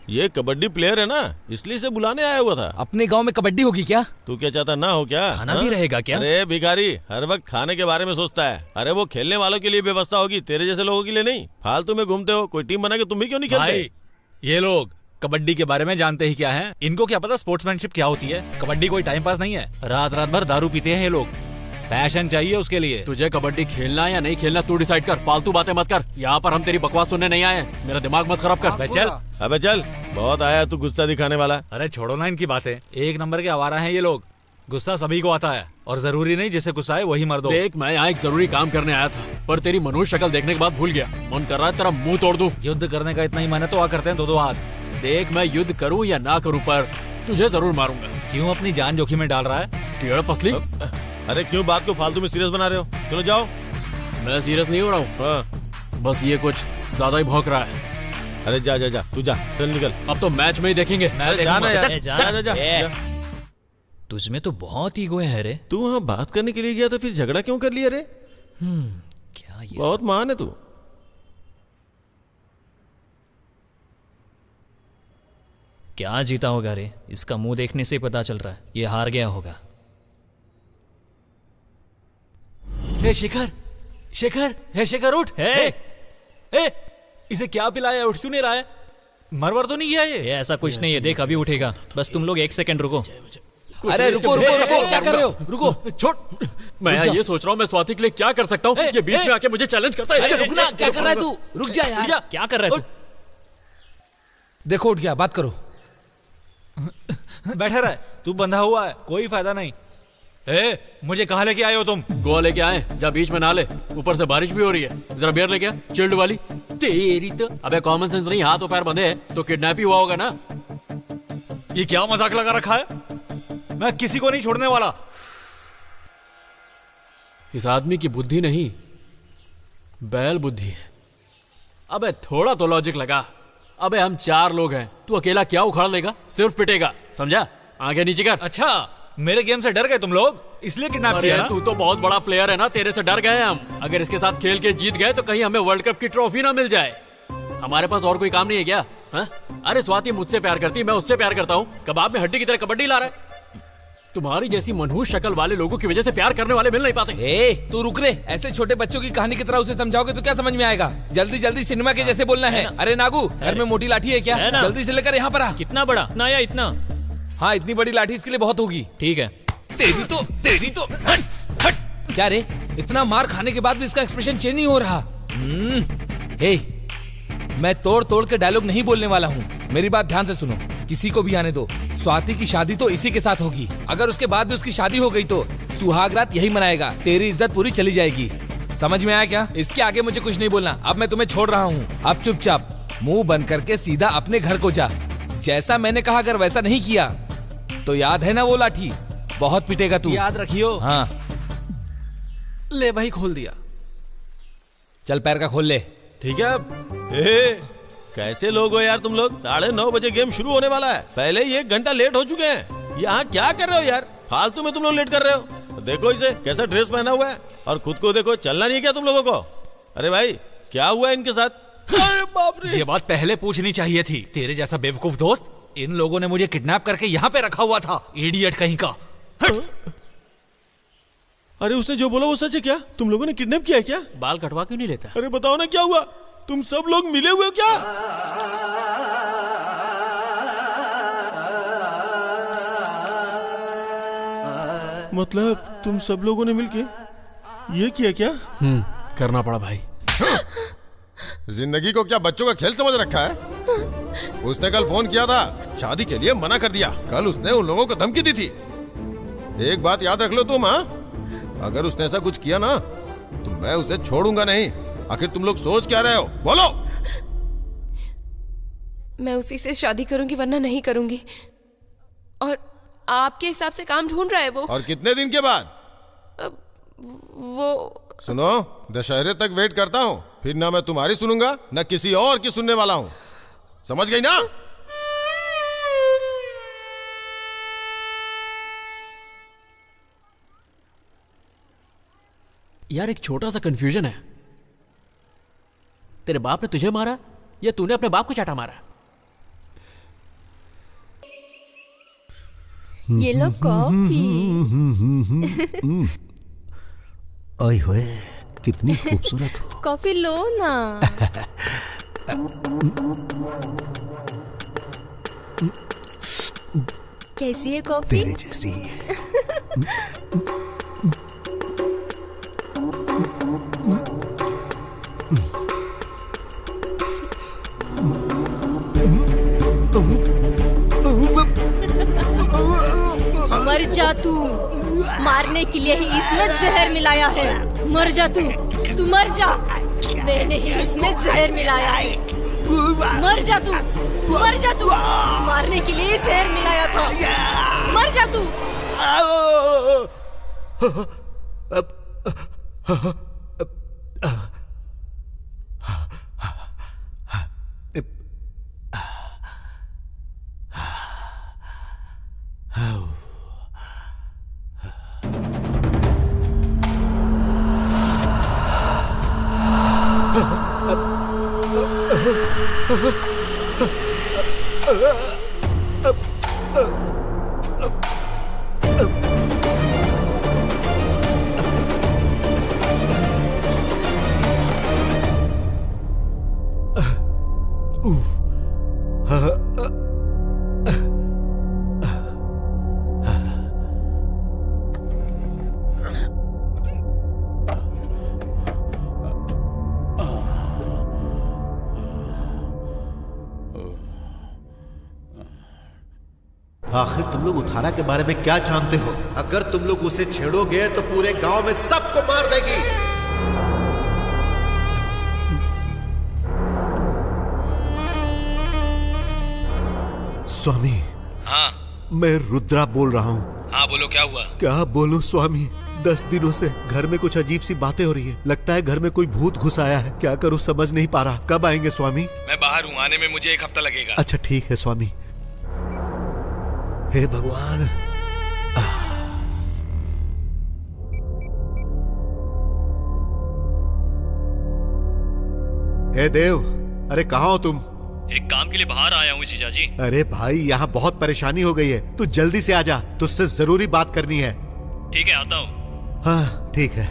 ये कबड्डी प्लेयर है ना, इसलिए इसे बुलाने आया हुआ था। अपने गांव में कबड्डी होगी क्या? तू क्या चाहता ना हो क्या? खाना भी रहेगा क्या? अरे भिखारी हर वक्त खाने के बारे में सोचता है। अरे वो खेलने वालों के लिए व्यवस्था होगी, तेरे जैसे लोगों के लिए नहीं। फालतू में घूमते हो, कोई टीम बना के तुम भी क्यों नहीं खेलते? भाई, ये लोग कबड्डी के बारे में जानते ही क्या है? इनको क्या पता स्पोर्ट्समैनशिप क्या होती है? कबड्डी कोई टाइम पास नहीं है। रात रात भर दारू पीते हैं ये लोग। पैशन चाहिए उसके लिए। तुझे कबड्डी खेलना है या नहीं खेलना तू डिसाइड कर। फालतू बातें मत कर। यहाँ पर हम तेरी बकवास सुनने नहीं आए। मेरा दिमाग मत खराब कर। अबे चल, बहुत आया तू गुस्सा दिखाने वाला। अरे छोड़ो ना इनकी बातें। एक नंबर के आवारा हैं ये लोग। गुस्सा सभी को आता है और जरूरी नहीं जिसे गुस्सा है वही मर दो। देख, मैं यहाँ एक जरूरी काम करने आया था, पर तेरी मनुष्य शक्ल देखने के बाद भूल गया। मन कर रहा है तेरा मुंह तोड़ दूं। युद्ध करने का इतना ही मन है तो आ करते हैं दो हाथ। देख, मैं युद्ध करूं या ना करूं, पर तुझे जरूर मारूंगा। क्यों अपनी जान जोखिम में डाल रहा है? टेढ़ पसली। अरे क्यों बात को फालतू में सीरियस बना रहे हो? चलो जाओ। मैं सीरियस नहीं हो रहा हूँ, बस ये कुछ ज्यादा ही भौंक रहा है। अरे जा जा जा, तू जा, चल निकल। अब तो मैच में ही देखेंगे। जाना यार, जा जा जा। तुझमें तो बहुत ईगो है रे। तू वहाँ बात करने के लिए गया था, फिर झगड़ा क्यों कर लिया रे? क्या ये बहुत महान है तू। क्या जीता होगा रे? इसका मुंह देखने से ही पता चल रहा है ये हार गया होगा। हे शेखर, शेखर, हे शेखर उठ। हे, इसे क्या पिलाया? उठ क्यों नहीं रहा है? मरवर तो नहीं गया ये? ऐसा कुछ नहीं है, देख अभी उठेगा। बस तुम लोग 1 सेकंड रुको। अरे रुको रुको रुको, क्या कर रहे हो? रुको, छोड़। मैं ये सोच रहा हूँ मैं स्वाति के लिए क्या कर सकता हूँ। ये बीच में आके मुझे चैलेंज करता है। अरे रुकना, क्या कर रहा है तू? रुक जा यार। क्या कर रहा है तू? देखो उठ गया, बात करो। बैठा रहा है, तू बंधा हुआ है, कोई फायदा नहीं। मुझे कहाँ लेके आए हो तुम? गोवा लेके आए, जा बीच में नाले, ऊपर से बारिश भी हो रही है। जरा बियर लेके आ, चिल्ड वाली। तेरी तो अबे कॉमन सेंस नहीं, हाथ और पैर बंधे हैं तो किडनैप ही हुआ होगा ना। ये क्या मजाक लगा रखा है? मैं किसी को नहीं छोड़ने वाला। इस आदमी की बुद्धि नहीं, बैल बुद्धि है। अबे थोड़ा तो लॉजिक लगा। अबे हम 4 लोग हैं, तू अकेला क्या उखाड़ लेगा? सिर्फ पिटेगा, समझा? आगे नीचे कर। अच्छा, मेरे गेम से डर गए तुम लोग, इसलिए किडनैप किया ना? तू तो बहुत बड़ा प्लेयर है ना, तेरे से डर गए हम। अगर इसके साथ खेल के जीत गए तो कहीं हमें वर्ल्ड कप की ट्रॉफी ना मिल जाए। हमारे पास और कोई काम नहीं है क्या? हा? अरे स्वाति मुझसे प्यार करती, मैं उससे प्यार करता हूँ। कबाब में हड्डी की तरह कबड्डी ला रहा है। तुम्हारी जैसी मनहूस शक्ल वाले लोगों की वजह से प्यार करने वाले मिल नहीं पाते। तू रुक रे, ऐसे छोटे बच्चों की कहानी की तरह उसे समझाओगे तो क्या समझ में आएगा? जल्दी जल्दी सिनेमा के जैसे बोलना है। अरे नागू, घर में मोटी लाठी है क्या? जल्दी से लेकर यहाँ पर आ। कितना बड़ा? ना या इतना? हाँ, इतनी बड़ी लाठी इसके लिए बहुत होगी। ठीक है। तेरी तो हट हट। क्या रे, इतना मार खाने के बाद भी इसका एक्सप्रेशन चेंज नहीं हो रहा। मैं तोड़ तोड़ के डायलॉग नहीं बोलने वाला हूँ, मेरी बात ध्यान से सुनो। किसी को भी आने दो, स्वाति की शादी तो इसी के साथ होगी। अगर उसके बाद भी उसकी शादी हो गई तो सुहाग रात यही मनाएगा। तेरी इज्जत पूरी चली जाएगी, समझ में आया क्या? इसके आगे मुझे कुछ नहीं बोलना। अब मैं तुम्हें छोड़ रहा हूँ। अब चुपचाप मुंह बंद करके सीधा अपने घर को जा। जैसा मैंने कहा, अगर वैसा नहीं किया तो याद है ना वो लाठी, बहुत पिटेगा तू। याद रखियो। हाँ ले भाई, खोल दिया। चल पैर का खोल ले। ठीक है। कैसे लोग हो यार तुम लोग? 9:30 बजे गेम शुरू होने वाला है, पहले ही 1 घंटा लेट हो चुके हैं। यहाँ क्या कर रहे हो यार? फालतू में तुम लोग लेट कर रहे हो। देखो इसे कैसा ड्रेस पहना हुआ है, और खुद को देखो, चलना नहीं है क्या तुम लोगों को? अरे भाई क्या हुआ इनके साथ? अरे बाप रे, ये बात पहले पूछनी चाहिए थी। तेरे जैसा बेवकूफ दोस्त, इन लोगों ने मुझे किडनैप करके यहाँ पे रखा हुआ था। इडियट कहीं का। अरे उसने जो बोला वो सच है क्या? तुम लोगों ने किडनैप किया है क्या? बाल कटवा क्यों नहीं लेता? अरे बताओ ना क्या हुआ? तुम सब लोग मिले हुए हो क्या? मतलब तुम सब लोगों ने मिलके ये किया क्या? करना पड़ा भाई। जिंदगी को क्या बच्चों का खेल समझ रखा है? उसने कल फोन किया था, शादी के लिए मना कर दिया। कल उसने उन लोगों को धमकी दी थी। एक बात याद रख लो तुम, हाँ? अगर उसने ऐसा कुछ किया ना तो मैं उसे छोड़ूंगा नहीं। आखिर तुम लोग सोच क्या रहे हो? बोलो। मैं उसी से शादी करूंगी, वरना नहीं करूंगी। और आपके हिसाब से काम ढूंढ रहा है वो। और कितने दिन के बाद? वो सुनो, दशहरे तक वेट करता हूँ, फिर ना मैं तुम्हारी सुनूंगा ना किसी और की सुनने वाला हूँ। समझ गई ना? यार एक छोटा सा कंफ्यूजन है। तेरे बाप ने तुझे मारा या तूने अपने बाप को चाटा मारा? ये लो कॉफी। ओए होए, कितनी खूबसूरत हो। कॉफी लो ना। कैसी है कॉफी? तेरे जैसी। मर जा तू। मारने के लिए ही इसमें जहर मिलाया है। मर जा तू मर जा। मैंने ही इसमें जहर मिलाया है। मर जा तू मर जा तू। मारने के लिए जहर मिलाया था। मर जा तू। आखिर तुम लोग उत्थाना के बारे में क्या जानते हो? अगर तुम लोग उसे छेड़ोगे तो पूरे गांव में सबको मार देगी। स्वामी। हाँ मैं रुद्रा बोल रहा हूँ। हाँ बोलो, क्या हुआ? क्या बोलूं स्वामी, 10 दिनों से घर में कुछ अजीब सी बातें हो रही है। लगता है घर में कोई भूत घुस आया है। क्या करूं समझ नहीं पा रहा। कब आएंगे स्वामी? मैं बाहर हूँ, आने में मुझे 1 हफ्ता लगेगा। अच्छा ठीक है स्वामी। हे भगवान। हे देव, अरे कहाँ हो तुम? एक काम के लिए बाहर आया हूँ जीजा जी। अरे भाई यहाँ बहुत परेशानी हो गई है, तू जल्दी से आजा, तुझसे जरूरी बात करनी है। ठीक है, आता हूँ। हाँ ठीक है।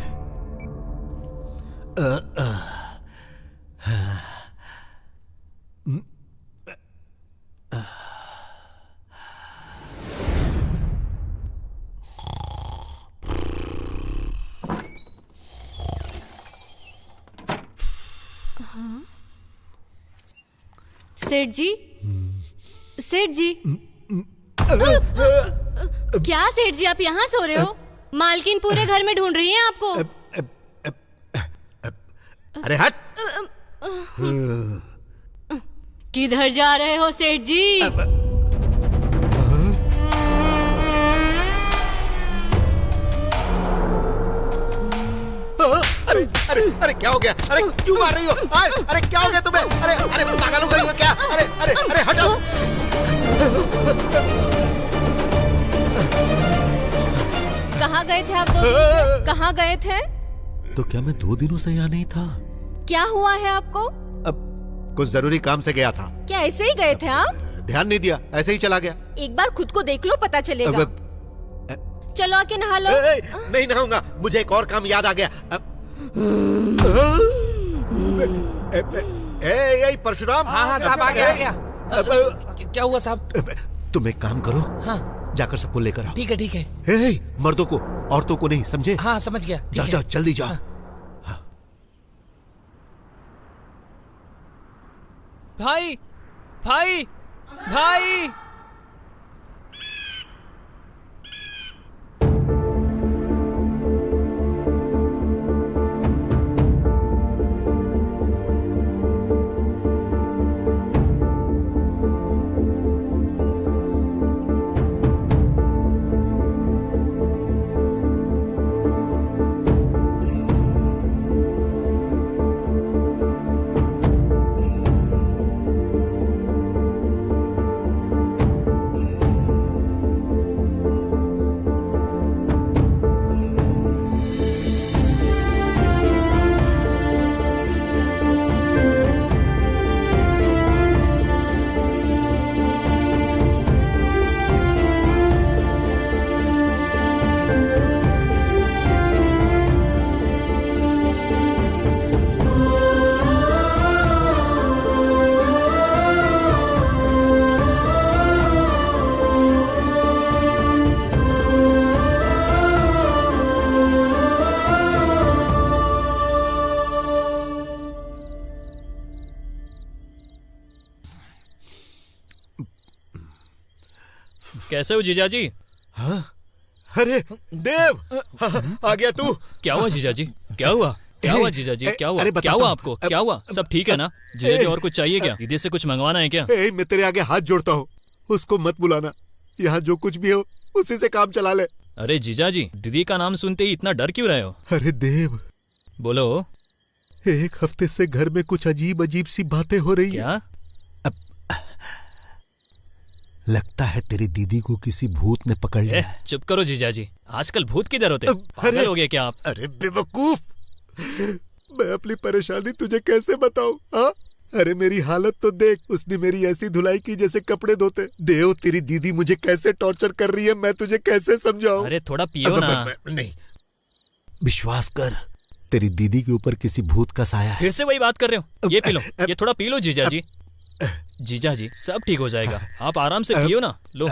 सेठ जी, सेठ जी। क्या सेठ जी, आप यहाँ सो रहे हो? मालकिन पूरे घर में ढूंढ रही हैं आपको। अरे हट। किधर जा रहे हो सेठ जी? अरे अरे अरे क्या हो गया? अरे क्यों मार रही हो? अरे क्या हो गया तुम्हें? अरे अरे पागल हो गई हो क्या? अरे अरे अरे हटो। कहाँ गए थे आप 2 दिन से? कहाँ गए थे? तो क्या मैं 2 दिनों से यहाँ नहीं था? क्या हुआ है आपको? अब कुछ जरूरी काम से गया था। क्या ऐसे ही गए थे आप? ध्यान नहीं दिया, ऐसे ही चला गया। एक बार खुद को देख लो, पता चलेगा। चलो आके नहा लो। नहीं नहाऊंगा, मुझे एक और काम याद आ गया। ए परशुराम। हाँ साहब, आ गया। क्या हुआ साहब? तुम एक काम करो, हाँ जाकर सबको लेकर आओ। ठीक है ठीक है। मर्दों को, औरतों को नहीं, समझे? हाँ समझ गया। जाओ जाओ जल्दी जाओ। हाँ। भाई भाई भाई। कैसे हो जीजा जी? हाँ? अरे देव, आ गया तू। क्या हुआ जीजा जी? क्या हुआ? क्या हुआ जीजा जी? क्या हुआ? क्या हुआ आपको? क्या हुआ? सब ठीक है ना जीजा जी? और कुछ चाहिए क्या? दीदी से कुछ मंगवाना है क्या? मैं तेरे आगे हाथ जोड़ता हूँ, उसको मत बुलाना। यहाँ जो कुछ भी हो उसी से काम चला ले। अरे जीजा जी, दीदी का नाम सुनते ही इतना डर क्यों रहे हो? अरे देव, बोलो। 1 हफ्ते से घर में कुछ अजीब अजीब सी बातें हो रही क्या? लगता है तेरी दीदी को किसी भूत ने पकड़ लिया। चुप करो जीजा जी, आजकल भूत किधर होते? पागल हो गए क्या आप? अरे बेवकूफ, मैं अपनी परेशानी तुझे कैसे बताऊं? हाँ? अरे मेरी हालत तो देख, उसने मेरी ऐसी धुलाई की जैसे कपड़े धोते। देव, तेरी दीदी मुझे कैसे टॉर्चर कर रही है, मैं तुझे कैसे समझाऊं? अरे थोड़ा पियो ना। नहीं, विश्वास कर, तेरी दीदी के ऊपर किसी भूत का साया है। फिर से वही बात कर रहे हो? ये पी लो, ये थोड़ा पी लो जीजा जी। जीजा जी सब ठीक हो जाएगा, आप आराम से पियो ना। लो।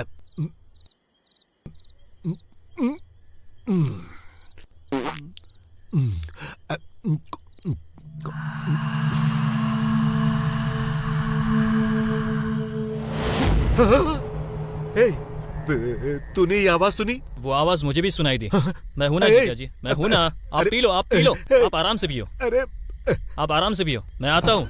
तूने ये आवाज सुनी? वो आवाज मुझे भी सुनाई दी। मैं हूं ना जीजा जी, मैं हूं ना। आप पी लो, आप पी लो, आप आराम से पियो। अरे आप आराम से पियो, मैं आता हूं।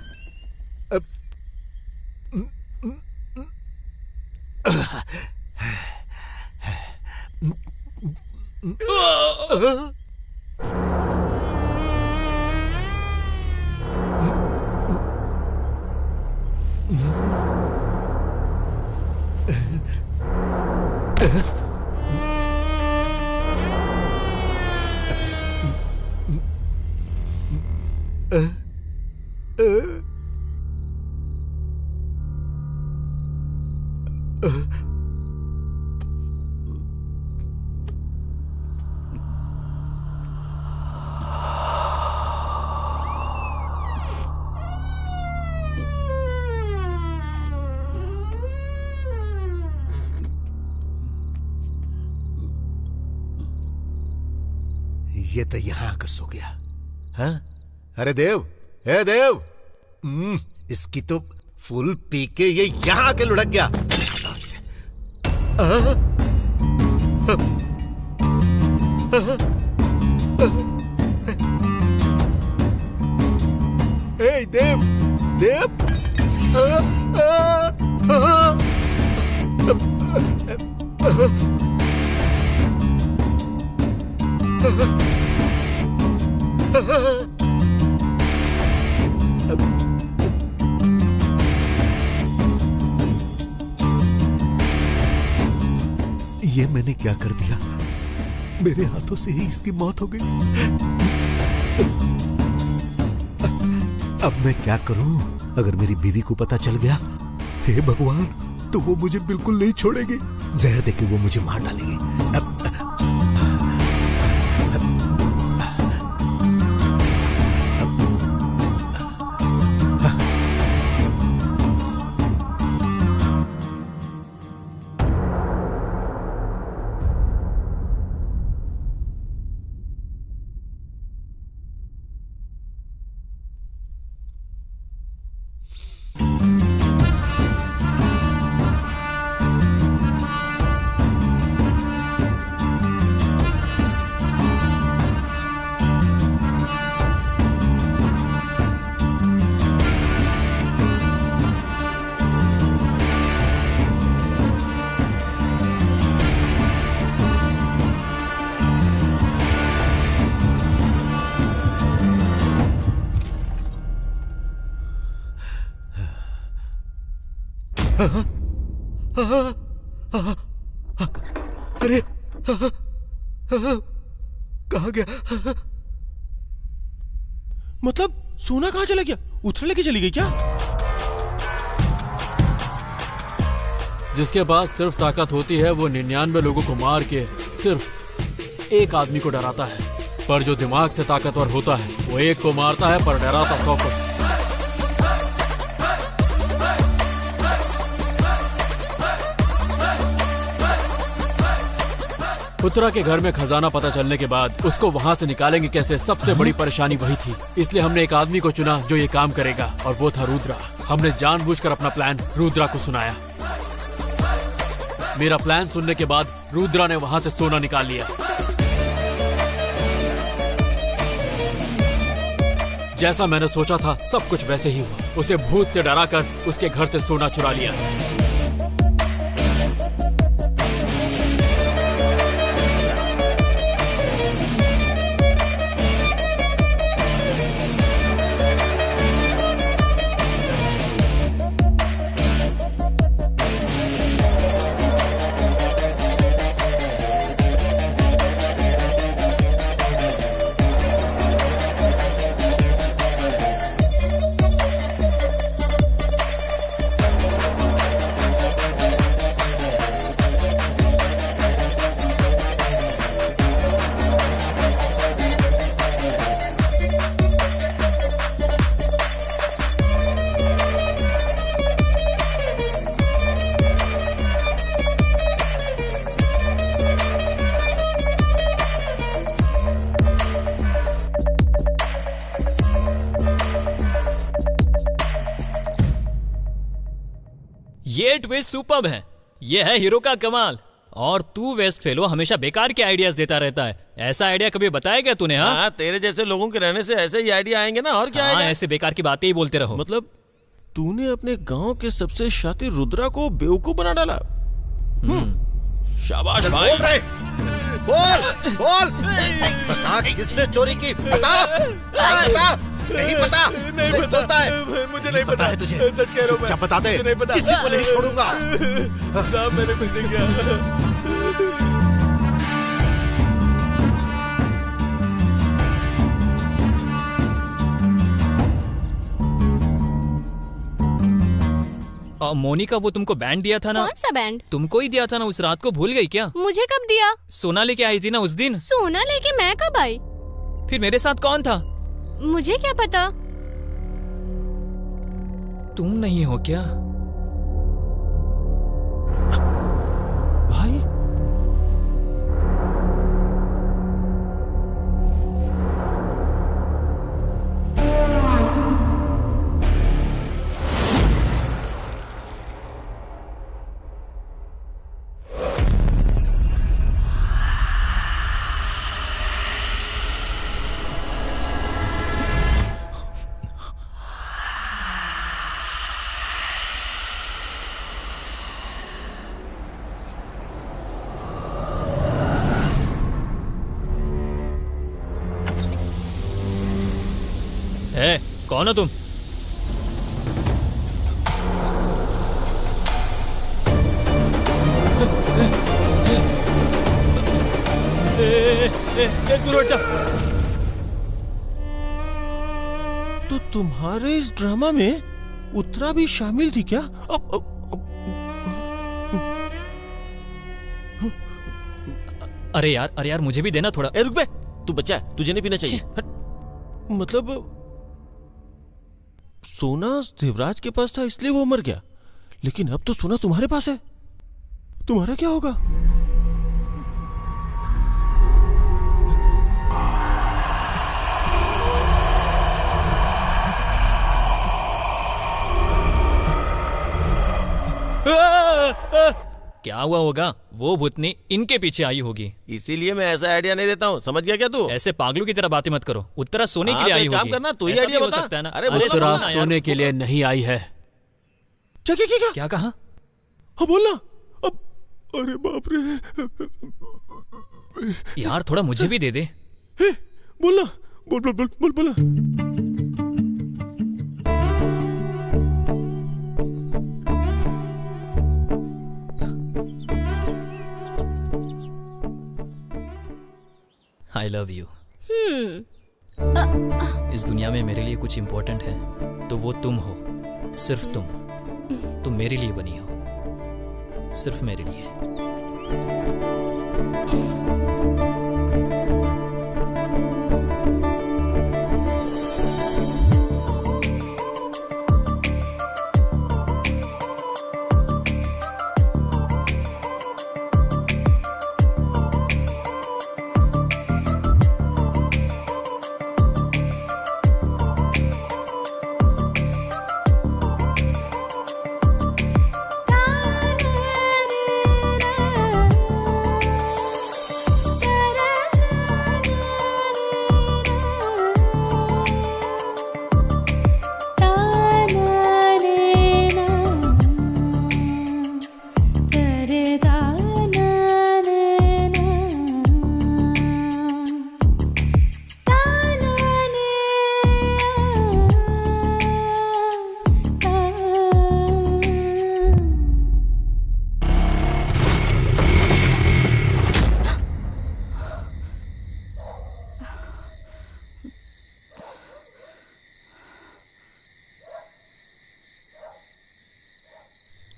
ये तो यहां आकर सो गया। हाँ? अरे देव, ए देव, इसकी तो फुल पी के ये यहां आके लुढ़क गया। ए देव, देव, ये मैंने क्या कर दिया? मेरे हाथों से ही इसकी मौत हो गई। अब मैं क्या करूं? अगर मेरी बीवी को पता चल गया, हे भगवान, तो वो मुझे बिल्कुल नहीं छोड़ेगी। जहर देके वो मुझे मार डालेगी। अरे कहाँ गया? मतलब सोना कहाँ चला गया? उथर लेके चली गई क्या? जिसके पास सिर्फ ताकत होती है वो 99 लोगों को मार के सिर्फ एक आदमी को डराता है, पर जो दिमाग से ताकतवर होता है वो एक को मारता है पर डराता 100 को। पुत्रा के घर में खजाना पता चलने के बाद उसको वहाँ से निकालेंगे कैसे, सबसे बड़ी परेशानी वही थी। इसलिए हमने एक आदमी को चुना जो ये काम करेगा, और वो था रुद्रा। हमने जानबूझकर अपना प्लान रुद्रा को सुनाया। मेरा प्लान सुनने के बाद रुद्रा ने वहाँ से सोना निकाल लिया। जैसा मैंने सोचा था सब कुछ वैसे ही हुआ। उसे भूत से डराकर उसके घर से सोना चुरा लिया। ये ट्विस्ट सुपर्ब है। ये है हीरो का कमाल। और तू वेस्ट फेलो हमेशा बेकार के आइडियाज देता रहता है। ऐसा आइडिया कभी बताया क्या तूने? हाँ, तेरे जैसे लोगों के रहने से ऐसे ही आइडिया आएंगे ना, और क्या आएगा? ऐसे बेकार की बातें ही बोलते रहो। मतलब तूने अपने गांव के सबसे शातिर रुद्रा को बेवकूफ बना डाला। शाबाश भाई। बोल रहे, बोल बता किसने चोरी की, बता नहीं पता नहीं बोलता है, मुझे नहीं पता है तुझे, सच कह रहा हूँ मैं, क्या बता दे, मुझे नहीं पता। किसी को नहीं छोड़ूंगा। साहब मैंने कुछ नहीं किया। मोनिका, वो तुमको बैंड दिया था ना? कौन सा बैंड? तुमको ही दिया था ना, उस रात को भूल गई क्या? मुझे कब दिया? सोना लेके आई थी ना उस दिन। सोना लेके मैं कब आई? फिर मेरे साथ कौन था? मुझे क्या पता। तुम नहीं हो क्या? भाई कौन हो तुम? तो तुम्हारे इस ड्रामा में उत्तरा भी शामिल थी क्या? अरे यार मुझे भी देना थोड़ा। रुक बे, तू बच्चा है, तुझे नहीं पीना चाहिए। मतलब सोना देवराज के पास था इसलिए वो मर गया, लेकिन अब तो सोना तुम्हारे पास है, तुम्हारा क्या होगा? क्या हुआ होगा? वो भूतनी इनके पीछे आई होगी, इसीलिए मैं ऐसा आइडिया नहीं देता हूँ। समझ गया क्या तू? ऐसे पागलों की तरह बातें मत करो। उत्तरा सोने के लिए आई होगी। काम करना, तू ही आइडिया बता। अरे उत्तरा सोने के लिए नहीं आई है। क्या कहा? हाँ बोलना। अब अरे बाप रे यार, थोड़ा मुझे भी दे दे। बोलना, बोल बोला। I love you। इस दुनिया में मेरे लिए कुछ इम्पोर्टेंट है तो वो तुम हो, सिर्फ तुम मेरे लिए बनी हो, सिर्फ मेरे लिए।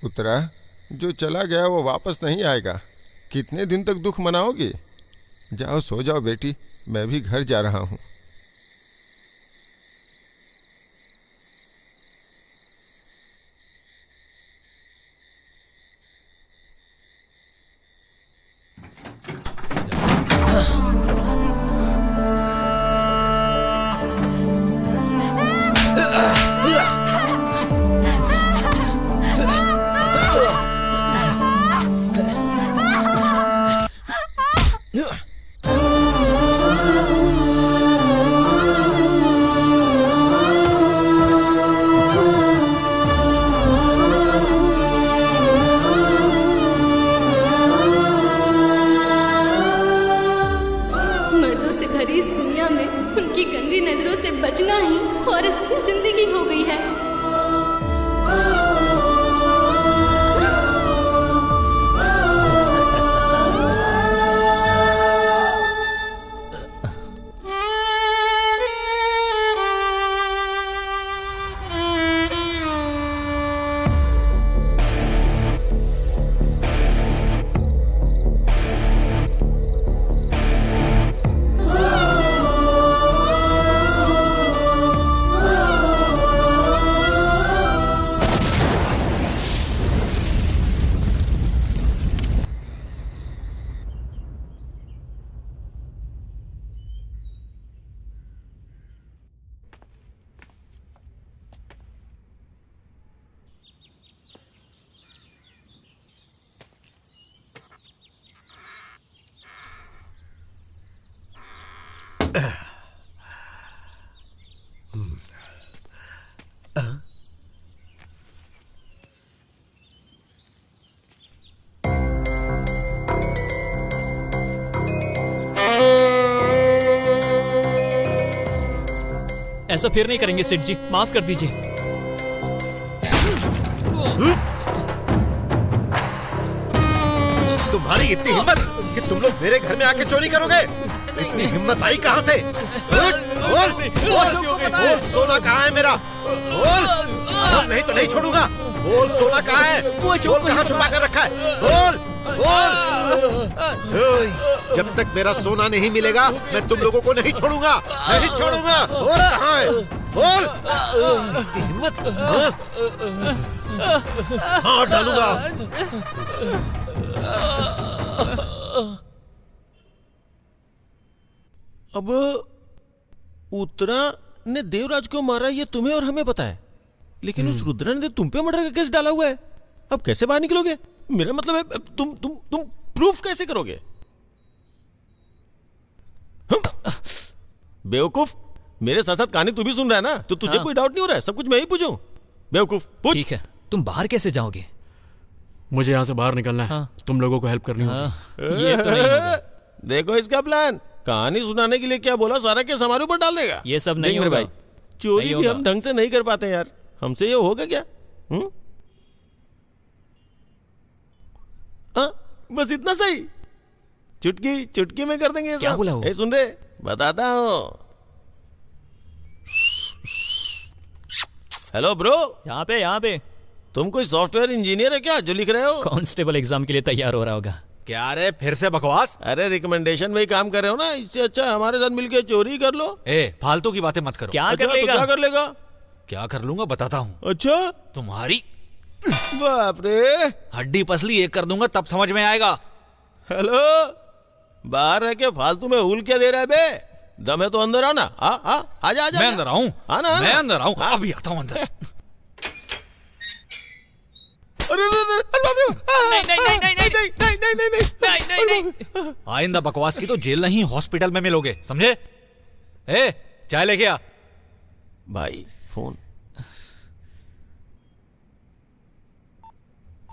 उत्तरा, जो चला गया वो वापस नहीं आएगा। कितने दिन तक दुख मनाओगी? जाओ सो जाओ बेटी, मैं भी घर जा रहा हूँ। बचना ही औरत की जिंदगी हो गई है। ऐसा फिर नहीं करेंगे सेठ जी, माफ कर दीजिए। तुम्हारी इतनी हिम्मत कि तुम लोग मेरे घर में आके चोरी करोगे? इतनी हिम्मत आई कहाँ से? बोल सोना कहाँ है मेरा? बोल नहीं तो नहीं छोड़ूंगा। बोल सोना कहाँ है? बोल कहाँ छुपा कर रखा है? बोल बोल। जब तक मेरा सोना नहीं मिलेगा मैं तुम लोगों को नहीं छोड़ूंगा, नहीं छोड़ूंगा। बोल कहाँ है? बोल। इतनी हिम्मत? हाँ डालूंगा। अब उत्तरा ने देवराज को मारा ये तुम्हें और हमें पता है, लेकिन उस रुद्रा ने तुम पे मर्डर का केस डाला हुआ है। अब कैसे बाहर निकलोगे? मेरा मतलब है तुम प्रूफ कैसे करोगे? बेवकूफ, मेरे साथ साथ कहानी तू भी सुन रहा है ना, तो तुझे कोई डाउट नहीं हो रहा है? सब कुछ मैं ही पूछूं? बेवकूफ पूछ। ठीक है, तुम बाहर कैसे जाओगे? मुझे यहाँ से बाहर निकलना है। तुम लोगों को हेल्प करनी होगी। ये तो नहीं होगा। देखो इसका प्लान, कहानी सुनाने के लिए क्या बोला, सारा केस हमारे ऊपर डाल देगा। ये सब नहीं होगा भाई, चोरी भी हम ढंग से नहीं कर पाते यार, हमसे ये होगा क्या? बस इतना सही, चुटकी चुटकी में कर देंगे। क्या बोला वो? सुन रहे, बताता हूँ। हेलो ब्रो, यहाँ पे तुम कोई सॉफ्टवेयर इंजीनियर है क्या जो लिख रहे हो? कांस्टेबल एग्जाम के लिए तैयार हो रहा होगा। क्या रे फिर से बकवास? अरे रिकमेंडेशन में ही काम कर रहे हो ना, इससे अच्छा हमारे साथ मिलके चोरी कर लो। फालतू की बातें मत करो। क्या कर लेगा? क्या कर लेगा? क्या कर लूंगा बताता हूँ। अच्छा, तुम्हारी बाप रे, हड्डी पसली एक कर दूंगा तब समझ में आएगा। हेलो, बाहर रह के फालतू में हुल क्या दे रहा है बे? दम है तो अंदर आना। आजा आजा। मैं अंदर आऊं? आना मैं अंदर आऊं? अभी आता हूं अंदर। नहीं। आइंदा बकवास की तो जेल नहीं हॉस्पिटल में मिलोगे, समझे? चाय लेके आ। भाई फोन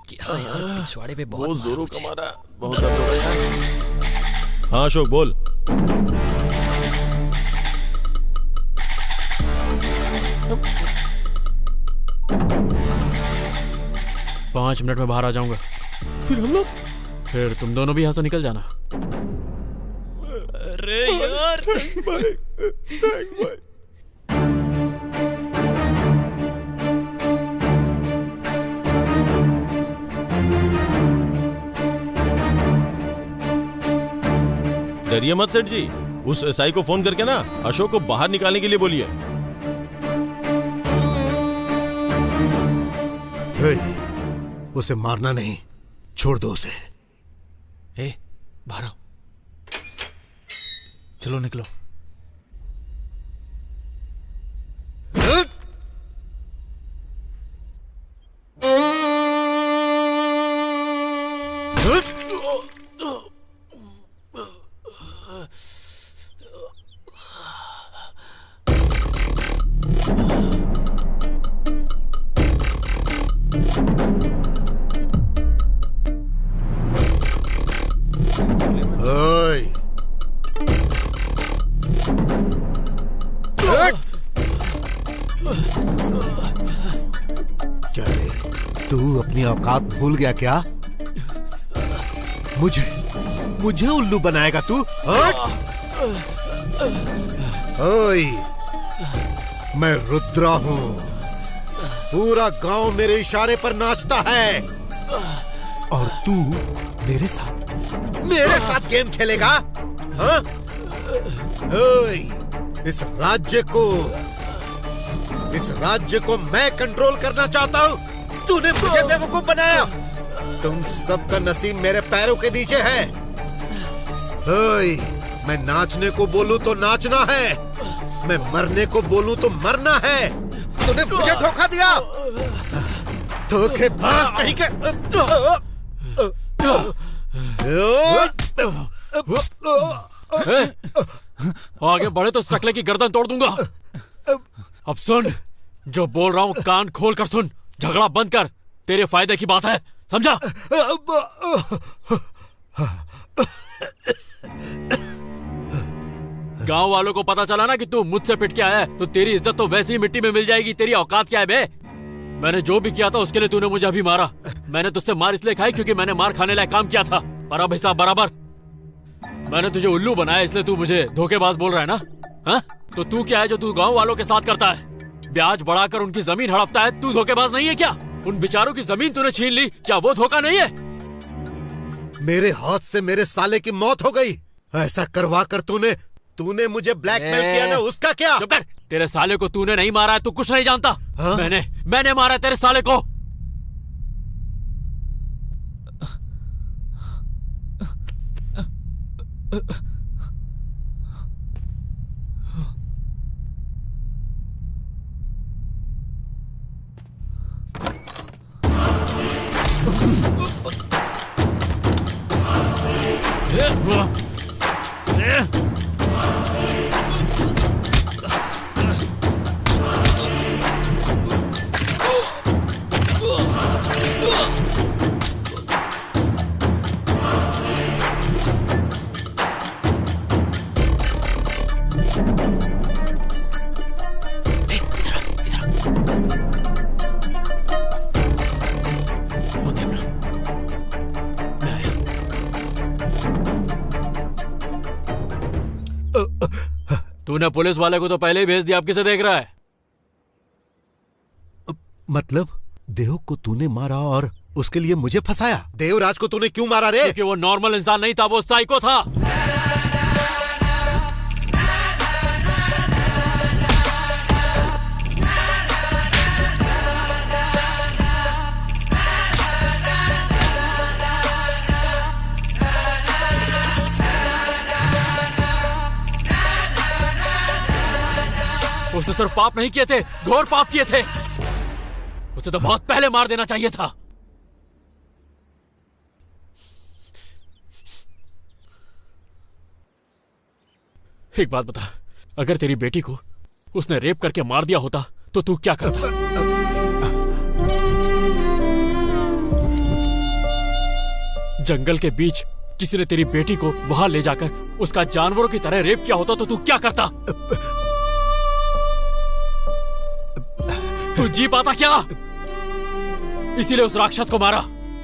क्या यार, पिछवाड़े पे बहुत जोरों का मारा, बहुत दर्द हो रहा है। हाँ अशोक बोल। पाँच मिनट में बाहर आ जाऊंगा। फिर हम लोग? फिर तुम दोनों भी यहाँ से निकल जाना। अरे यार, थैंक्स भाई। डरिए मत सेठ जी, उस एसआई को फोन करके ना अशोक को बाहर निकालने के लिए बोलिए। उसे मारना नहीं, छोड़ दो उसे। बाहर आओ, चलो निकलो। क्या रे, तू अपनी औकात भूल गया क्या? मुझे उल्लू बनाएगा तू? ओए, मैं रुद्रा हूँ। पूरा गांव मेरे इशारे पर नाचता है और तू मेरे साथ गेम खेलेगा? हाँ? ओए, इस राज्य को मैं कंट्रोल करना चाहता हूँ। तूने मुझे बेवकूफ बनाया। तुम सबका नसीब मेरे पैरों के नीचे है। ओए, मैं नाचने को बोलूं तो नाचना है, मैं मरने को बोलूं तो मरना है। तूने मुझे धोखा दिया। धोखेबाज कहीं के। आगे बढ़े तो सकले की गर्दन तोड़ दूंगा। अब सुन, जो बोल रहा हूँ कान खोल कर सुन। झगड़ा बंद कर, तेरे फायदे की बात है, समझा? गांव वालों को पता चला ना कि तू मुझसे पिट के आया है, तो तेरी इज्जत तो वैसे ही मिट्टी में मिल जाएगी। तेरी औकात क्या है बे? मैंने जो भी किया था उसके लिए तूने मुझे अभी मारा। मैंने तुझसे मार इसलिए खाई क्योंकि मैंने मार खाने लायक काम किया था, पर अब हिसाब बराबर। मैंने तुझे उल्लू बनाया इसलिए तू मुझे धोखेबाज बोल रहा है ना? हाँ? तो तू क्या है जो तू गाँव वालों के साथ करता है? ब्याज बढ़ाकर उनकी जमीन हड़पता है। तू धोखेबाज नहीं है क्या? उन बेचारों की जमीन तूने छीन ली, क्या वो धोखा नहीं है? मेरे हाथ से मेरे साले की मौत हो गई। ऐसा करवा कर तूने मुझे ब्लैकमेल किया ना, उसका क्या? चुप कर। तेरे साले को तूने नहीं मारा है, तू कुछ नहीं जानता। हाँ? मैंने मारा तेरे साले को। तूने पुलिस वाले को तो पहले ही भेज दिया, अब किसे देख रहा है? मतलब देव को तूने मारा और उसके लिए मुझे फंसाया? देवराज को तूने क्यों मारा रे? क्योंकि वो नॉर्मल इंसान नहीं था, वो साइको था। उसने सिर्फ पाप नहीं किए थे, घोर पाप किए थे। उसे तो बहुत पहले मार देना चाहिए था। एक बात बता, अगर तेरी बेटी को उसने रेप करके मार दिया होता तो तू क्या करता? जंगल के बीच किसी ने तेरी बेटी को वहां ले जाकर उसका जानवरों की तरह रेप किया होता तो तू क्या करता? तू जी पाता क्या? इसीलिए उस राक्षस को मारा,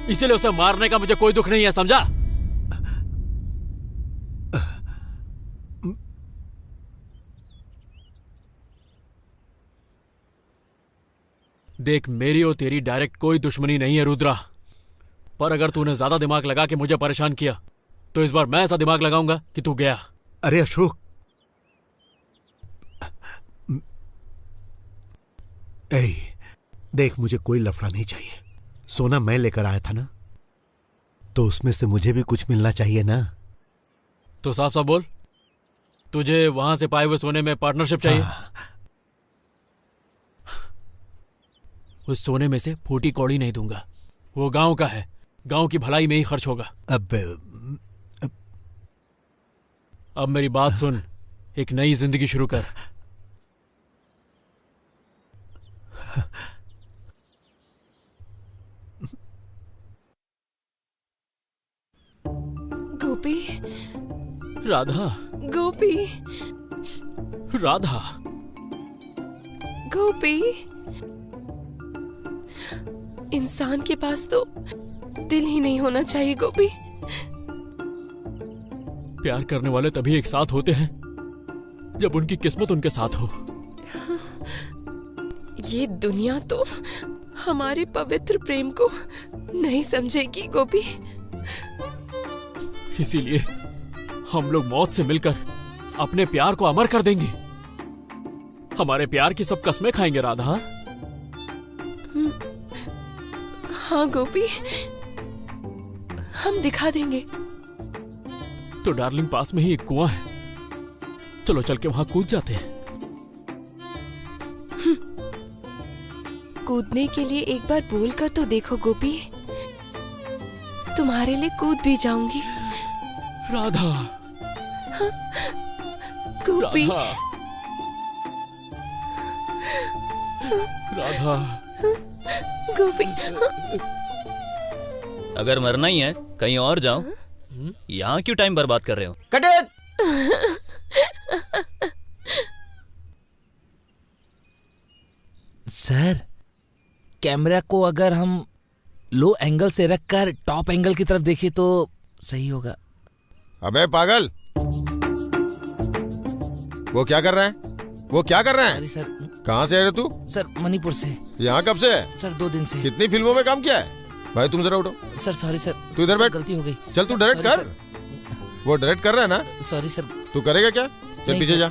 इसीलिए उसे मारने का मुझे कोई दुख नहीं है, समझा? देख, मेरी और तेरी डायरेक्ट कोई दुश्मनी नहीं है रुद्रा, पर अगर तूने ज्यादा दिमाग लगा के मुझे परेशान किया तो इस बार मैं ऐसा दिमाग लगाऊंगा कि तू गया। अरे अशोक, देख, मुझे कोई लफड़ा नहीं चाहिए। सोना मैं लेकर आया था ना, तो उसमें से मुझे भी कुछ मिलना चाहिए ना। तो साफ साफ बोल, तुझे वहां से पाए हुए सोने में पार्टनरशिप चाहिए? उस सोने में से फूटी कौड़ी नहीं दूंगा, वो गांव का है, गांव की भलाई में ही खर्च होगा। अब मेरी बात सुन, एक नई जिंदगी शुरू कर। गोपी, राधा, गोपी, राधा, गोपी, इंसान के पास तो दिल ही नहीं होना चाहिए गोपी। प्यार करने वाले तभी एक साथ होते हैं जब उनकी किस्मत उनके साथ हो। ये दुनिया तो हमारे पवित्र प्रेम को नहीं समझेगी गोपी। इसीलिए हम लोग मौत से मिलकर अपने प्यार को अमर कर देंगे। हमारे प्यार की सब कस्में खाएंगे राधा। हाँ गोपी, हम दिखा देंगे। तो डार्लिंग, पास में ही एक कुआं है, चलो चल के वहां कूद जाते हैं। कूदने के लिए एक बार बोल कर तो देखो गोपी, तुम्हारे लिए कूद भी जाऊंगी। राधा, हाँ, गोपी, राधा, गोपी। अगर मरना ही है कहीं और जाओ, यहाँ क्यों टाइम बर्बाद कर रहे हो? कट। सर, कैमरा को अगर हम लो एंगल से रखकर टॉप एंगल की तरफ देखें तो सही होगा। अबे पागल, वो क्या कर रहा है? वो क्या कर रहा है? सर, कहाँ से है रे तू? सर, मणिपुर से। यहाँ कब से है? सर 2 दिन से। कितनी फिल्मों में काम किया है? भाई तुम जरा उठो। सर सॉरी सर, तू इधर बैठ। गलती हो गई। चल तू डायरेक्ट कर। वो डायरेक्ट कर रहा है ना? Sorry sir. तू करेगा क्या? चल पीछे जा।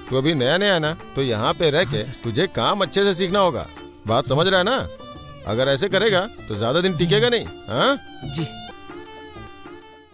तू अभी नया नया ना, तो यहाँ पे रह के तुझे काम अच्छे से सीखना होगा। बात समझ रहा है ना? अगर ऐसे करेगा तो ज्यादा दिन टिकेगा नहीं। हाँ जी।